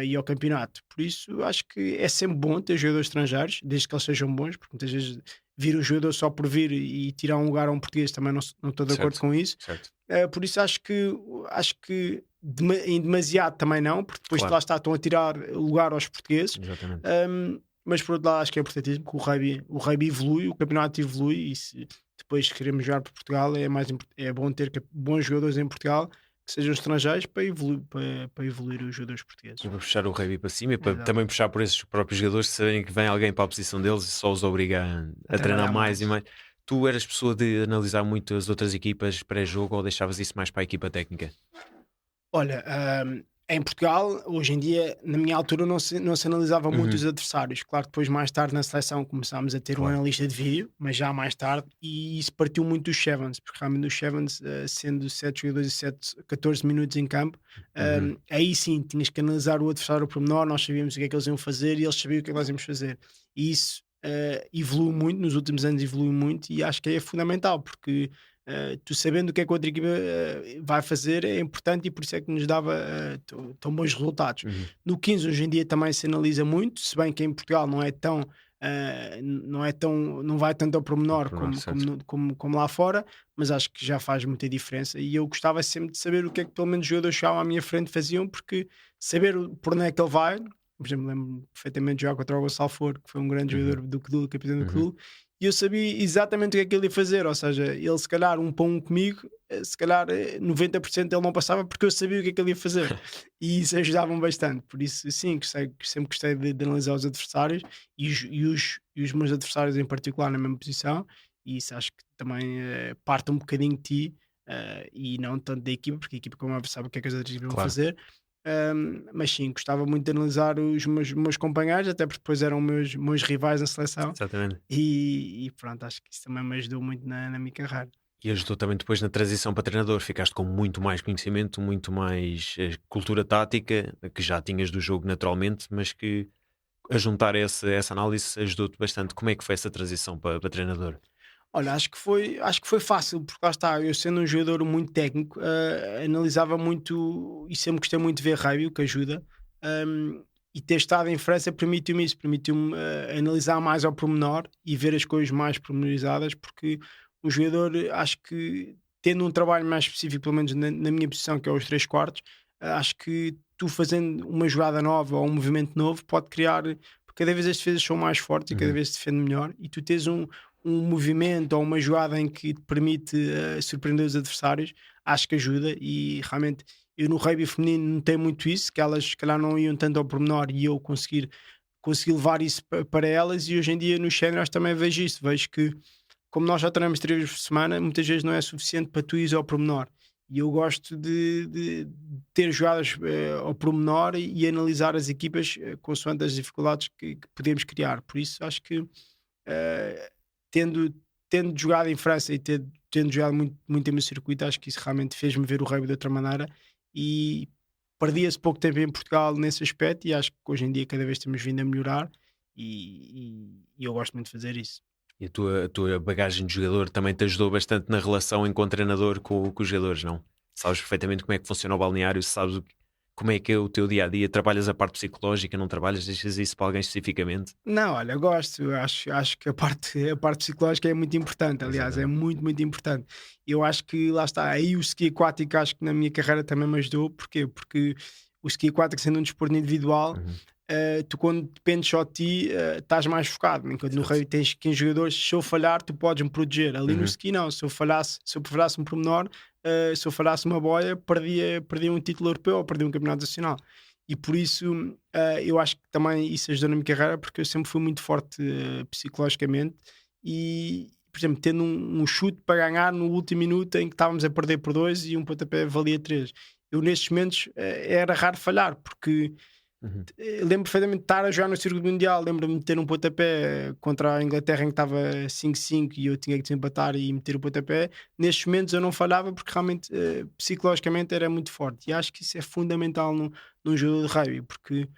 e ao campeonato. Por isso, acho que é sempre bom ter jogadores estrangeiros, desde que eles sejam bons, porque muitas vezes vir um jogador só por vir e tirar um lugar a um português também não estou de acordo Certo, com isso. certo. Por isso acho que em demasiado também não, porque depois Claro, lá estão a tirar lugar aos portugueses. exatamente. Mas por outro lado acho que é importantíssimo que o rugby evolui, o campeonato evolui e se depois queremos jogar para Portugal é bom ter bons jogadores em Portugal que sejam estrangeiros para evoluir os jogadores portugueses. E para puxar o rugby para cima e para Exato. também puxar por esses próprios jogadores, se saberem que vem alguém para a posição deles e só os obriga A a treinar trabalhar mais e mais. mais. Tu eras pessoa de analisar muito as outras equipas pré-jogo ou deixavas isso mais para a equipa técnica? Olha, em Portugal, hoje em dia, na minha altura, não se analisava muito os Uhum. adversários. Claro que depois, mais tarde, na seleção, começámos a ter um Claro. analista de vídeo, mas já mais tarde, e isso partiu muito dos Sevens, porque realmente os Sevens, sendo 7 jogadores e 14 minutos em campo, Uhum. aí sim tinhas que analisar o adversário por menor, nós sabíamos o que é que eles iam fazer e eles sabiam o que é que nós íamos fazer. E isso evoluiu muito, nos últimos anos evoluiu muito, e acho que é fundamental, porque tu sabendo o que é que a outra equipa vai fazer é importante e por isso é que nos dava tão bons resultados. Uhum. No 15 hoje em dia também se analisa muito, se bem que em Portugal não vai tanto ao pormenor Por nós, certo. como lá fora, mas acho que já faz muita diferença e eu gostava sempre de saber o que é que pelo menos os jogadores que estavam à minha frente faziam, porque saber por onde é que ele vai. Por exemplo, lembro-me perfeitamente de jogar contra o Gonçalo Foro, que foi um grande Uhum. jogador do Codul, capitão do Uhum. Codul, e eu sabia exatamente o que é que ele ia fazer, ou seja, ele se calhar 1 para 1 comigo, se calhar 90% ele não passava porque eu sabia o que é que ele ia fazer e isso ajudava-me bastante, por isso sim, sempre gostei de analisar os adversários e os meus adversários em particular na mesma posição, e isso acho que também parte um bocadinho de ti e não tanto da equipa, porque a equipa como sabe o que é que as outras equipas vão Claro, fazer. Mas sim, gostava muito de analisar os meus companheiros, até porque depois eram meus rivais na seleção, exatamente. e pronto, acho que isso também me ajudou muito na minha carreira. E ajudou também depois na transição para treinador. Ficaste com muito mais conhecimento, muito mais cultura tática, que já tinhas do jogo naturalmente, mas que a juntar essa análise ajudou-te bastante. Como é que foi essa transição para treinador? Olha, acho que foi fácil, porque lá está, eu sendo um jogador muito técnico, analisava muito e sempre gostei muito de ver rugby, o que ajuda. E ter estado em França permitiu-me isso, permitiu-me analisar mais ao pormenor e ver as coisas mais pormenorizadas, porque o jogador, acho que tendo um trabalho mais específico, pelo menos na minha posição, que é os 3 quartos, acho que tu fazendo uma jogada nova ou um movimento novo pode criar, porque cada vez as defesas são mais fortes e cada Uhum. vez se defende melhor, e tu tens um movimento ou uma jogada em que te permite surpreender os adversários, acho que ajuda. E realmente eu no rugby feminino notei muito isso, que elas se calhar não iam tanto ao pormenor e eu consegui levar isso para elas, e hoje em dia nos séniores também vejo isso, vejo que como nós já treinamos 3 vezes por semana, muitas vezes não é suficiente para tu ires ao pormenor. E eu gosto de ter jogadas ao pormenor e analisar as equipas consoante as dificuldades que podemos criar. Por isso acho que eh, tendo, tendo jogado em França e tendo jogado muito em meu circuito, acho que isso realmente fez-me ver o rugby de outra maneira e perdia-se pouco tempo em Portugal nesse aspecto, e acho que hoje em dia cada vez temos vindo a melhorar e eu gosto muito de fazer isso. E a tua bagagem de jogador também te ajudou bastante na relação em treinador com os jogadores, não? Sabes perfeitamente como é que funciona o balneário, sabes como é que é o teu dia-a-dia, trabalhas a parte psicológica, não trabalhas, deixas isso para alguém especificamente? Não, olha, gosto, acho que a parte psicológica é muito importante, aliás, é Exatamente. muito, muito importante. Eu acho que lá está, aí o ski aquático acho que na minha carreira também me ajudou, porquê? Porque o ski aquático sendo um desporto individual, Uhum. tu quando dependes só de ti, estás mais focado, enquanto no Certo. rugby tens 15 jogadores, se eu falhar tu podes me proteger, ali no Uhum. ski não, se eu falhasse um pormenor, se eu falhasse uma boia, perdia um título europeu ou perdia um campeonato nacional. E por isso eu acho que também isso ajudou na minha carreira, porque eu sempre fui muito forte psicologicamente e, por exemplo, tendo um chute para ganhar no último minuto em que estávamos a perder por 2 e um pontapé valia 3. Eu nestes momentos era raro falhar, porque Uhum. lembro perfeitamente de estar a jogar no Circuito Mundial. Lembro-me de ter um pontapé contra a Inglaterra em que estava 5-5 e eu tinha que desempatar e meter o pontapé. Nestes momentos eu não falhava porque realmente psicologicamente era muito forte. E acho que isso é fundamental num jogo de rugby, porque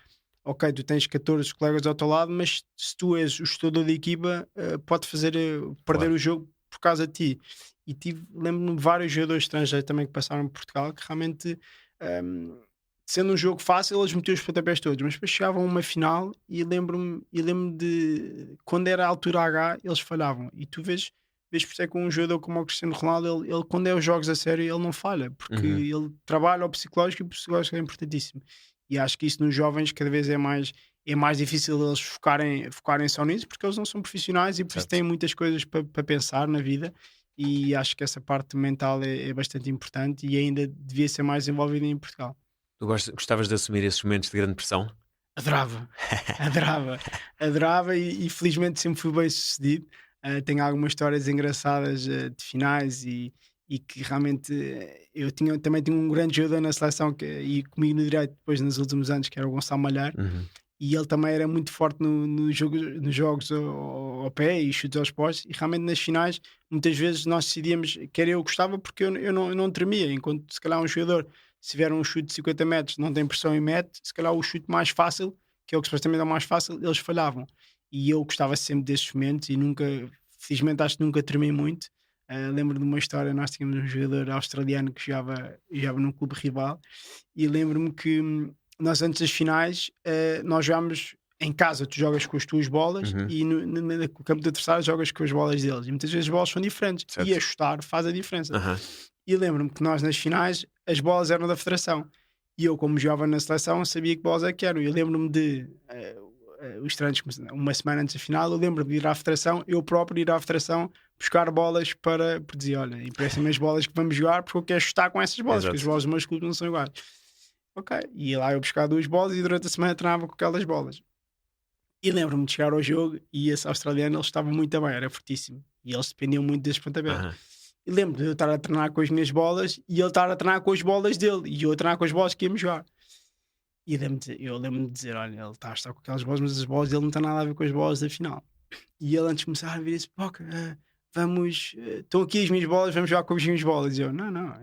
ok, tu tens 14 colegas ao teu lado, mas se tu és o estudador da equipa, pode fazer perder Claro. o jogo por causa de ti. E lembro-me de vários jogadores estrangeiros também que passaram por Portugal que realmente. ehm, Sendo um jogo fácil, eles metiam os pontapés todos, mas depois chegavam a uma final e lembro-me de quando era a altura H, eles falhavam. E tu vês por isso é que um jogador como o Cristiano Ronaldo, ele quando é os jogos a sério, ele não falha, porque Uhum. ele trabalha o psicológico e o psicológico é importantíssimo. E acho que isso nos jovens cada vez é mais difícil eles focarem só nisso, porque eles não são profissionais e por isso Certo. têm muitas coisas para pensar na vida. E acho que essa parte mental é bastante importante e ainda devia ser mais envolvida em Portugal. Tu gostavas de assumir esses momentos de grande pressão? Adorava, adorava, adorava e felizmente sempre fui bem sucedido. Tenho algumas histórias engraçadas de finais e que realmente também tinha um grande jogador na seleção e comigo no direito depois nos últimos anos, que era o Gonçalo Malhar, Uhum. e ele também era muito forte nos jogos ao pé e chutes aos postos, e realmente nas finais muitas vezes nós decidíamos, quer eu gostava porque eu não tremia, enquanto se calhar um jogador, se tiver um chute de 50 metros, não tem pressão e mete, se calhar o chute mais fácil, que é o que supostamente é o mais fácil, eles falhavam. E eu gostava sempre destes momentos e nunca, felizmente acho que nunca tremi muito. Lembro de uma história, nós tínhamos um jogador australiano que jogava num clube rival e lembro-me que nós antes das finais, nós jogámos em casa, tu jogas com as tuas bolas Uhum. e no campo do adversário jogas com as bolas deles. E muitas vezes as bolas são diferentes e Certo. a chutar faz a diferença. Aham. E lembro-me que nós nas finais as bolas eram da federação. E eu, como jogava na seleção, sabia que bolas é que eram. E eu lembro-me de os treinos, uma semana antes da final, eu lembro-me de ir à federação, eu próprio ir à federação buscar bolas para dizer: olha, emprestem-me as bolas que vamos jogar porque eu quero chutar com essas bolas, porque as Exato. bolas dos meus clubes não são iguais. Ok, e ia lá eu buscar 2 bolas e durante a semana treinava com aquelas bolas. E lembro-me de chegar ao jogo e esse australiano ele estava muito bem, era fortíssimo. E eles dependiam muito desses pontapés. Aham. E lembro de eu estar a treinar com as minhas bolas e ele estar a treinar com as bolas dele e eu a treinar com as bolas que íamos jogar. E eu lembro-me de dizer: olha, ele está a estar com aquelas bolas, mas as bolas dele não têm nada a ver com as bolas da final. E ele antes de começar a vir disse: Poca, vamos, estão aqui as minhas bolas, vamos jogar com as minhas bolas. E eu: não, não,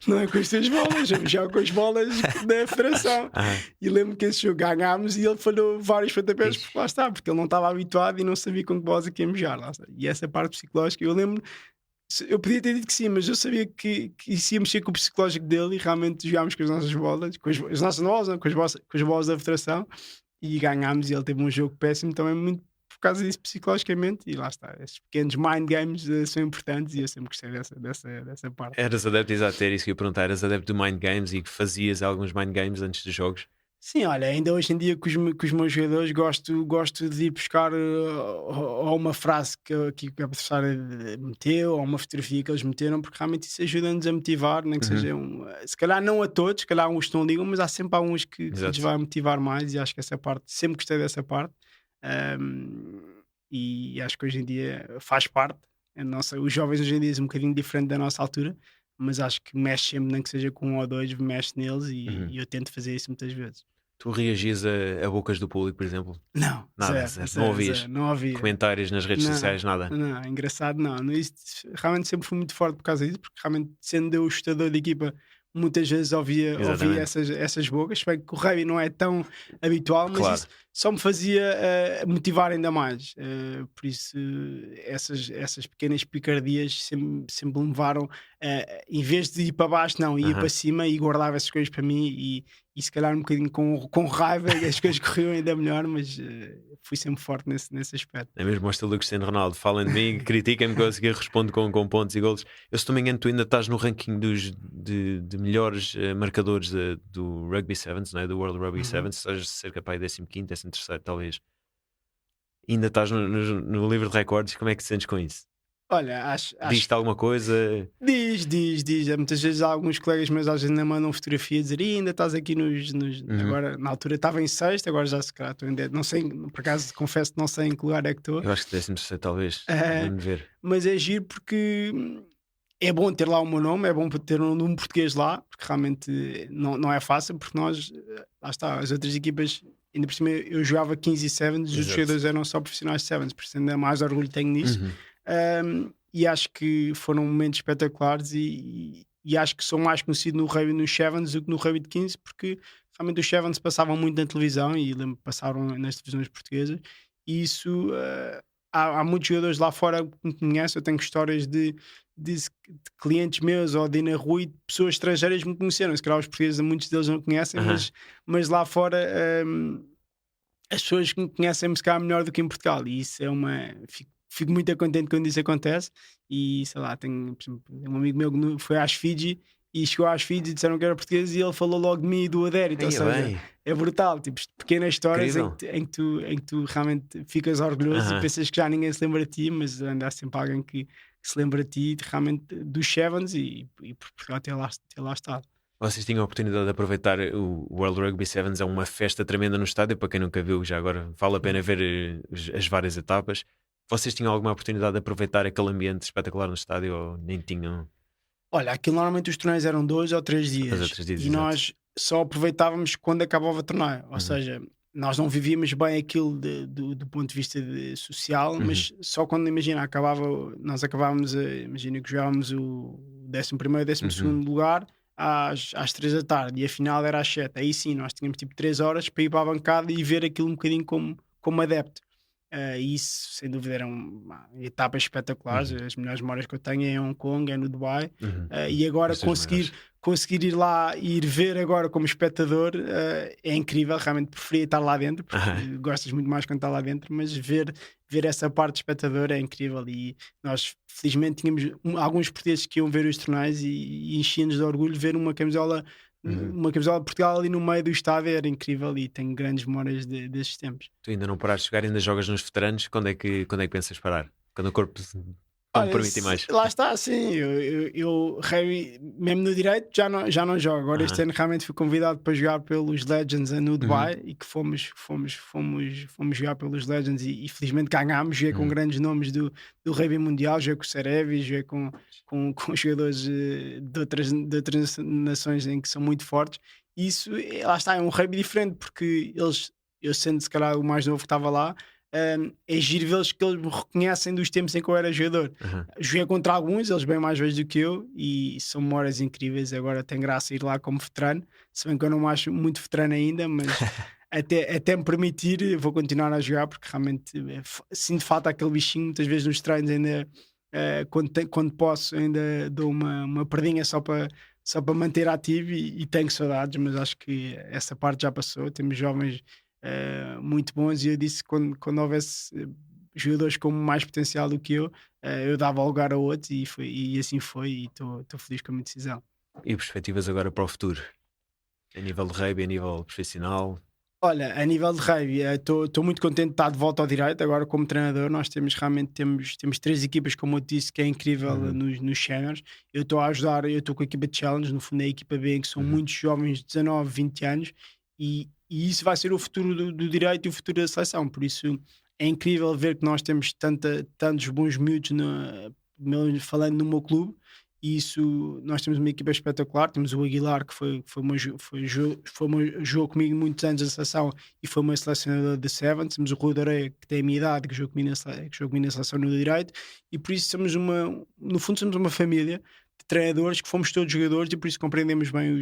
não é com as tuas bolas, vamos jogar com as bolas da federação. Aham. E lembro que esse jogo ganhámos e ele falhou vários pontapés, porque lá está, porque ele não estava habituado e não sabia com que bolas é que íamos jogar. Lá está. E essa parte psicológica, eu lembro, eu podia ter dito que sim, mas eu sabia que isso ia mexer com o psicológico dele e realmente jogámos com as nossas bolas, as nossas bolas, não, com as bolas da federação e ganhámos. E ele teve um jogo péssimo também, muito por causa disso psicologicamente. E lá está, esses pequenos mind games são importantes e eu sempre gostei dessa parte. Eras adepto, exato, era isso que eu ia perguntar. Eras adepto do Mind Games e que fazias alguns Mind Games antes dos jogos? Sim, olha, ainda hoje em dia com os meus jogadores gosto de ir buscar ou uma frase que a professora meteu, ou uma fotografia que eles meteram, porque realmente isso ajuda-nos a motivar, nem que Uhum. seja se calhar não a todos, se calhar uns que não ligam, mas há sempre alguns que lhes Exato. vai motivar mais e acho que essa parte, sempre gostei dessa parte. Ahm, e acho que hoje em dia faz parte. Os jovens hoje em dia são um bocadinho diferente da nossa altura, mas acho que mexe sempre, nem que seja com um ou dois, mexe neles e Uhum. eu tento fazer isso muitas vezes. Tu reagias a bocas do público, por exemplo? Não, Nada, zero, zero. Não zero, ouvias zero, não havia. comentários nas redes Não, sociais, nada. não, engraçado não. Isso realmente sempre fui muito forte por causa disso, porque realmente sendo eu o estudador de equipa, muitas vezes ouvia Exatamente. essas bocas. Se bem que o rugby não é tão habitual, mas Claro. isso só me fazia motivar ainda mais. Por isso, essas pequenas picardias sempre me levaram, em vez de ir para baixo, não, ia para Aham. cima e guardava essas coisas para mim. E se calhar um bocadinho com raiva, e as coisas corriam ainda melhor, mas fui sempre forte nesse aspecto. É mesmo ao estilo do Cristiano Ronaldo. Falem de mim, critiquem-me que eu a seguir respondo com pontos e golos. Eu, se não me engano, tu ainda estás no ranking de melhores marcadores do Rugby Sevens, não é? Do World Rugby Uhum. Sevens. Estás cerca para aí 15º, 13º, talvez. Ainda estás no livro de recordes. Como é que te sentes com isso? Olha, acho Diz-te alguma coisa? diz. Muitas vezes há alguns colegas meus às vezes ainda mandam fotografia a dizer: "Ih, ainda estás aqui Uhum. Agora, na altura estava em sexto, agora já se calhar estou não sei, por acaso confesso que não sei em que lugar é que estou. Eu acho que 13º, talvez. Eh, Lembro de ver. mas é giro porque é bom ter lá o meu nome, é bom ter um nome português lá, porque realmente não é fácil, porque nós, lá está, as outras equipas, ainda por cima eu jogava 15 e Sevens, os Exato. jogadores eram só profissionais de Sevens, por isso ainda mais orgulho tenho nisso. Uhum. E acho que foram momentos espetaculares e acho que sou mais conhecido no rugby nos Sevens do que no rugby de 15, porque realmente os Sevens passavam muito na televisão e lembro que passaram nas televisões portuguesas, e isso, há muitos jogadores lá fora que me conhecem. Eu tenho histórias de clientes meus ou de ir na rua e de pessoas estrangeiras que me conheceram. Se calhar os portugueses, muitos deles não conhecem, Aham. mas lá fora, as pessoas que me conhecem-me se calhar melhor do que em Portugal, e isso é uma. Fico muito contente quando isso acontece. E sei lá, tenho, por exemplo, um amigo meu que foi às Fiji e chegou às Fiji e disseram que era português e ele falou logo de mim e do Adérito. Ou Aí é seja, bem. é brutal, tipo, pequenas histórias Incrível. em que tu realmente ficas orgulhoso e Aham. pensas que já ninguém se lembra de ti, mas ainda há sempre alguém que se lembra de ti realmente dos Sevens e por Portugal ter lá estado. Vocês tinham a oportunidade de aproveitar o World Rugby Sevens, é uma festa tremenda no estádio. Para quem nunca viu, já agora vale a pena ver as várias etapas. Vocês tinham alguma oportunidade de aproveitar aquele ambiente espetacular no estádio ou nem tinham? Olha, aquilo normalmente os torneios eram 2 ou 3 Dois ou dias três dias, e exato. nós só aproveitávamos quando acabava o torneio. Ou Uhum. seja, nós não vivíamos bem aquilo do ponto de vista social, Uhum. mas só quando, imagina, nós acabávamos, imagina que jogávamos o 11º e décimo Uhum. segundo lugar às 3 da tarde e a final era às 7. Aí sim, nós tínhamos tipo 3 horas para ir para a bancada e ver aquilo um bocadinho como adepto. E isso, sem dúvida, eram etapas espetaculares. Uhum. As melhores memórias que eu tenho é em Hong Kong, é no Dubai. Uhum. E agora As duas maiores. conseguir ir lá e ir ver agora como espectador, é incrível. Realmente preferia estar lá dentro, porque Aham. gostas muito mais quando está lá dentro, mas ver essa parte de espectador é incrível. E nós, felizmente, tínhamos alguns portugueses que iam ver os torneios e enchia-nos de orgulho ver Uhum. uma camisola de Portugal ali no meio do estádio. Era incrível e tenho grandes memórias desses tempos. Tu ainda não paraste de jogar, ainda jogas nos veteranos. Quando é que pensas parar? Quando o corpo não Olha, permite mais? lá está, sim. Rugby, mesmo no direito, já não jogo. Agora, este Aham. ano, realmente fui convidado para jogar pelos Legends no Uhum. Dubai e que fomos jogar pelos Legends e felizmente ganhámos. Joguei com Uhum. grandes nomes do Rugby Mundial, joguei com o Serevi, joguei com jogadores de outras nações em que são muito fortes. E isso, lá está, é um rugby diferente porque eu sendo se calhar o mais novo que estava lá. É giro vê-los que eles me reconhecem dos tempos em que eu era jogador. Aham. Joguei contra alguns, eles bem mais velhos do que eu, e são memórias incríveis. Agora tem graça ir lá como veterano, se bem que eu não me acho muito veterano ainda, mas até me permitir, vou continuar a jogar porque realmente sinto falta aquele bichinho. Muitas vezes nos treinos ainda, quando posso, ainda dou uma perdinha só para manter ativo e tenho saudades, mas acho que essa parte já passou. Temos jovens muito bons, e eu disse que quando houvesse jogadores com mais potencial do que eu dava lugar a outros, e assim foi, e estou feliz com a minha decisão. E perspectivas agora para o futuro? A nível de rugby, a nível profissional? Olha, a nível de rugby, estou muito contente de estar de volta ao direito. Agora, como treinador, nós temos 3 equipas, como eu te disse, que é incrível Uhum. nos séniores. Eu estou a ajudar, eu estou com a equipa de Challenge, no fundo é a equipa B, em que são Uhum. muitos jovens de 19, 20 anos, e isso vai ser o futuro do direito e o futuro da seleção. Por isso é incrível ver que nós temos tantos bons miúdos, falando no meu clube. E isso, nós temos uma equipa espetacular. Temos o Aguilar, que jogou comigo muitos anos na seleção e foi meu selecionador de Sevens. Temos o Rui Doreia, que tem a minha idade, que jogou comigo na seleção no direito. E por isso no fundo somos uma família de treinadores que fomos todos jogadores, e por isso compreendemos bem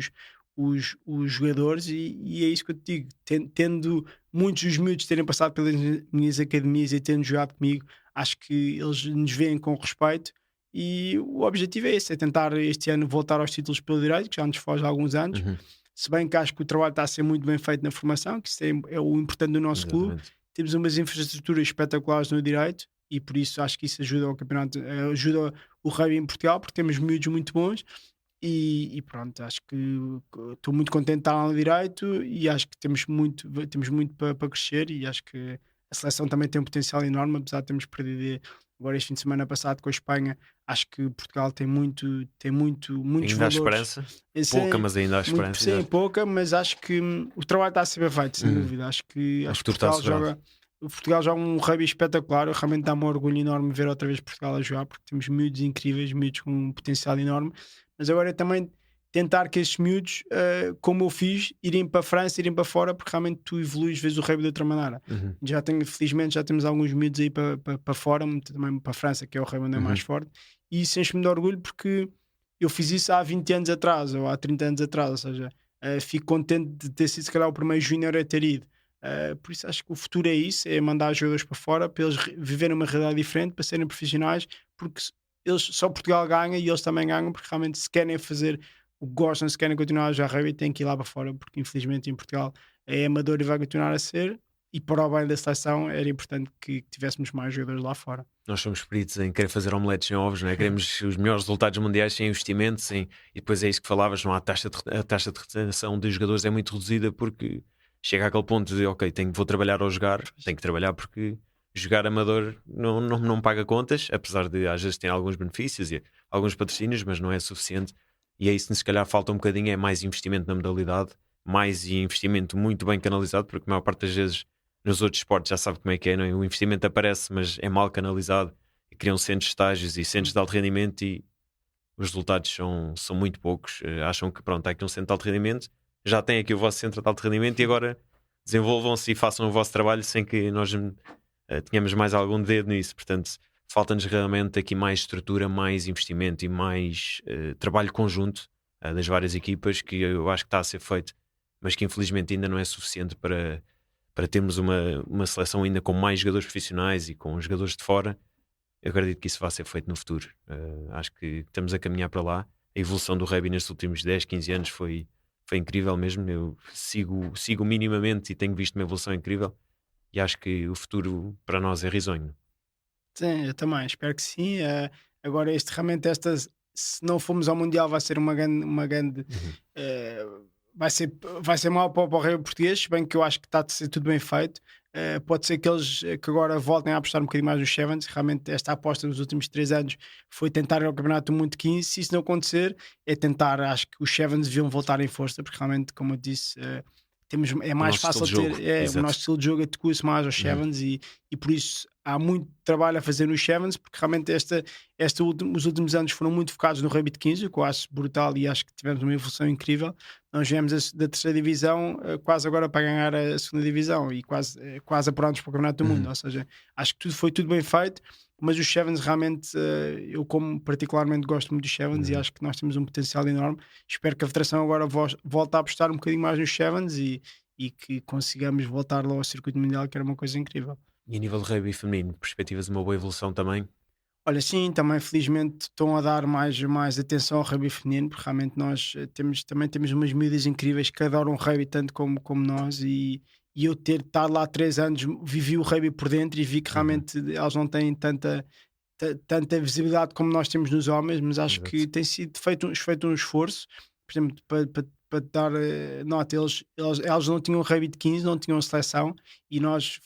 os jogadores. E é isso que eu te digo, tendo muitos dos miúdos terem passado pelas minhas academias e terem jogado comigo, acho que eles nos veem com respeito. E o objetivo é esse: é tentar este ano voltar aos títulos pelo direito, que já nos foge há alguns anos. Uhum. Se bem que acho que o trabalho está a ser muito bem feito na formação, que isso é o importante do nosso clube. Exatamente. Temos umas infraestruturas espetaculares no direito e por isso acho que isso ajuda ao campeonato, ajuda o rugby em Portugal, porque temos miúdos muito bons. E pronto, acho que estou muito contente de estar lá no direito e acho que temos muito para crescer e acho que a seleção também tem um potencial enorme, apesar de termos perdido agora este fim de semana passado com a Espanha. Acho que Portugal muitos Ainda há valores. esperança, Esse pouca, é mas ainda há muito, esperança. sim, Exato. pouca, mas acho que o trabalho está a ser bem feito, sem Uhum. dúvida. Acho O que futuro está assegurado. Portugal joga um rugby espetacular. Realmente dá-me um orgulho enorme ver outra vez Portugal a jogar, porque temos miúdos incríveis, miúdos com um potencial enorme. Mas agora é também tentar que estes miúdos, como eu fiz, irem para a França, irem para fora, porque realmente tu evoluís, vês o rugby de outra maneira. Uhum. Felizmente já temos alguns miúdos aí para fora, também para a França, que é o rugby onde é mais Uhum. forte, e isso enche-me de orgulho porque eu fiz isso há 20 anos atrás ou há 30 anos atrás, ou seja, fico contente de ter sido se calhar o primeiro júnior a ter ido. Por isso acho que o futuro é isso, é mandar jogadores para fora para eles viverem uma realidade diferente, para serem profissionais, porque eles, só Portugal ganha e eles também ganham, porque realmente se querem fazer o que gostam, se querem continuar a jogar rugby, têm que ir lá para fora, porque infelizmente em Portugal é amador e vai continuar a ser, e para o bem da seleção era importante que tivéssemos mais jogadores lá fora. Nós somos peritos em querer fazer omeletes em ovos, não é? Queremos os melhores resultados mundiais sem investimento, e depois é isso que falavas, não há a taxa de retenção de jogadores é muito reduzida porque chega àquele ponto de ok, vou trabalhar ou jogar, tenho que trabalhar porque jogar amador não paga contas, apesar de às vezes ter alguns benefícios e alguns patrocínios, mas não é suficiente. E é isso que se calhar falta um bocadinho, é mais investimento na modalidade, mais investimento muito bem canalizado, porque a maior parte das vezes nos outros esportes já sabe como é que é, não é? O investimento aparece, mas é mal canalizado e criam centros de estágios e centros de alto rendimento e os resultados são muito poucos. Acham que pronto, há aqui um centro de alto rendimento, já tem aqui o vosso centro de alto rendimento e agora desenvolvam-se e façam o vosso trabalho sem que nós tenhamos mais algum dedo nisso. Portanto, falta-nos realmente aqui mais estrutura, mais investimento e mais trabalho conjunto das várias equipas, que eu acho que está a ser feito, mas que infelizmente ainda não é suficiente para termos uma seleção ainda com mais jogadores profissionais e com jogadores de fora. Eu acredito que isso vai ser feito no futuro. Acho que estamos a caminhar para lá. A evolução do rugby nestes últimos 10, 15 anos foi incrível mesmo. Eu sigo minimamente e tenho visto uma evolução incrível e acho que o futuro para nós é risonho. Sim, eu também, espero que sim. Agora, se não formos ao Mundial, vai ser uma grande Uhum. eh, vai ser mal para o rei português, se bem que eu acho que está a ser tudo bem feito. Pode ser que eles que agora voltem a apostar um bocadinho mais nos Sevens. Realmente, esta aposta nos últimos 3 anos foi tentar ir ao Campeonato do Mundo 15. Se isso não acontecer, é tentar. Acho que os Sevens deviam voltar em força, porque realmente, como eu disse, é O mais nosso fácil estilo de ter. jogo. O Exato. nosso estilo de jogo adequa-se mais aos Uhum. Sevens e por isso há muito trabalho a fazer nos Sevens, porque realmente os últimos anos foram muito focados no rugby de 15, o que eu acho brutal e acho que tivemos uma evolução incrível. Nós viemos da terceira divisão quase agora para ganhar a segunda divisão e quase apurados para o Campeonato do Mundo. Uhum. Ou seja, acho que foi tudo bem feito, mas os Sevens realmente, eu como particularmente gosto muito dos Sevens e Uhum. acho que nós temos um potencial enorme. Espero que a Federação agora volte a apostar um bocadinho mais nos Sevens e que consigamos voltar lá ao circuito mundial, que era uma coisa incrível. E a nível de rugby feminino, perspectivas de uma boa evolução também? Olha, sim, também felizmente estão a dar mais atenção ao rugby feminino, porque realmente nós também temos umas miúdas incríveis que adoram o rugby tanto como nós e eu ter estado lá há 3 anos, vivi o rugby por dentro e vi que Uhum. realmente elas não têm tanta visibilidade como nós temos nos homens, mas acho que Exato. tem sido feito um esforço, por exemplo, para dar nota, elas não tinham rugby de 15, não tinham seleção e nós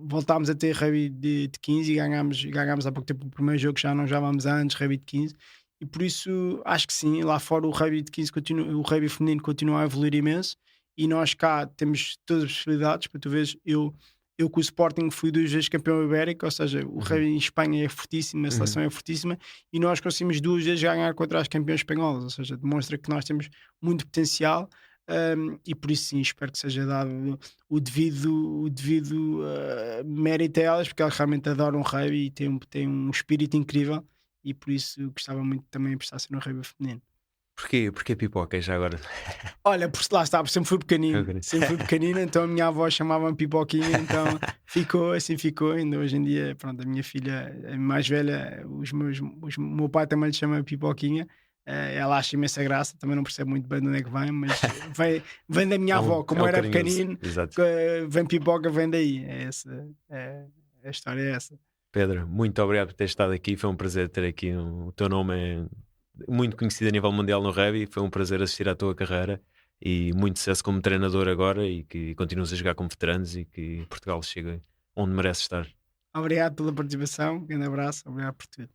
voltámos a ter rugby de 15 e ganhámos há pouco tempo o primeiro jogo, que já não jogávamos há antes rugby de 15 e por isso acho que sim, lá fora o rugby de 15 o rugby feminino continua a evoluir imenso e nós cá temos todas as possibilidades, para tu veres, eu com o Sporting fui 2 vezes campeão ibérico, ou seja, o Uhum. rugby em Espanha é fortíssimo, a Uhum. seleção é fortíssima e nós conseguimos 2 vezes ganhar contra as campeões espanholas, ou seja, demonstra que nós temos muito potencial. E por isso sim, espero que seja dado o devido mérito a elas, porque elas realmente adoram o rugby e têm um espírito incrível e por isso gostava muito também de prestar-se no rugby feminino. Porquê pipoca já agora? Olha, por lá está, sempre fui pequenino, então a minha avó chamava-me Pipoquinha, então ficou, ainda hoje em dia, pronto, a minha filha a mais velha, o meu pai também lhe chama Pipoquinha, ela acha imensa graça, também não percebe muito bem de onde é que vem, mas vem da minha avó, como É um era carinhoso, pequenino, exato. vem pipoca, vem daí, a história é essa. Pedro, muito obrigado por ter estado aqui, foi um prazer ter aqui, o teu nome é muito conhecido a nível mundial no rugby, foi um prazer assistir à tua carreira e muito sucesso como treinador agora e que continues a jogar com veteranos e que Portugal chegue onde merece estar. Obrigado pela participação, grande abraço, obrigado por tudo.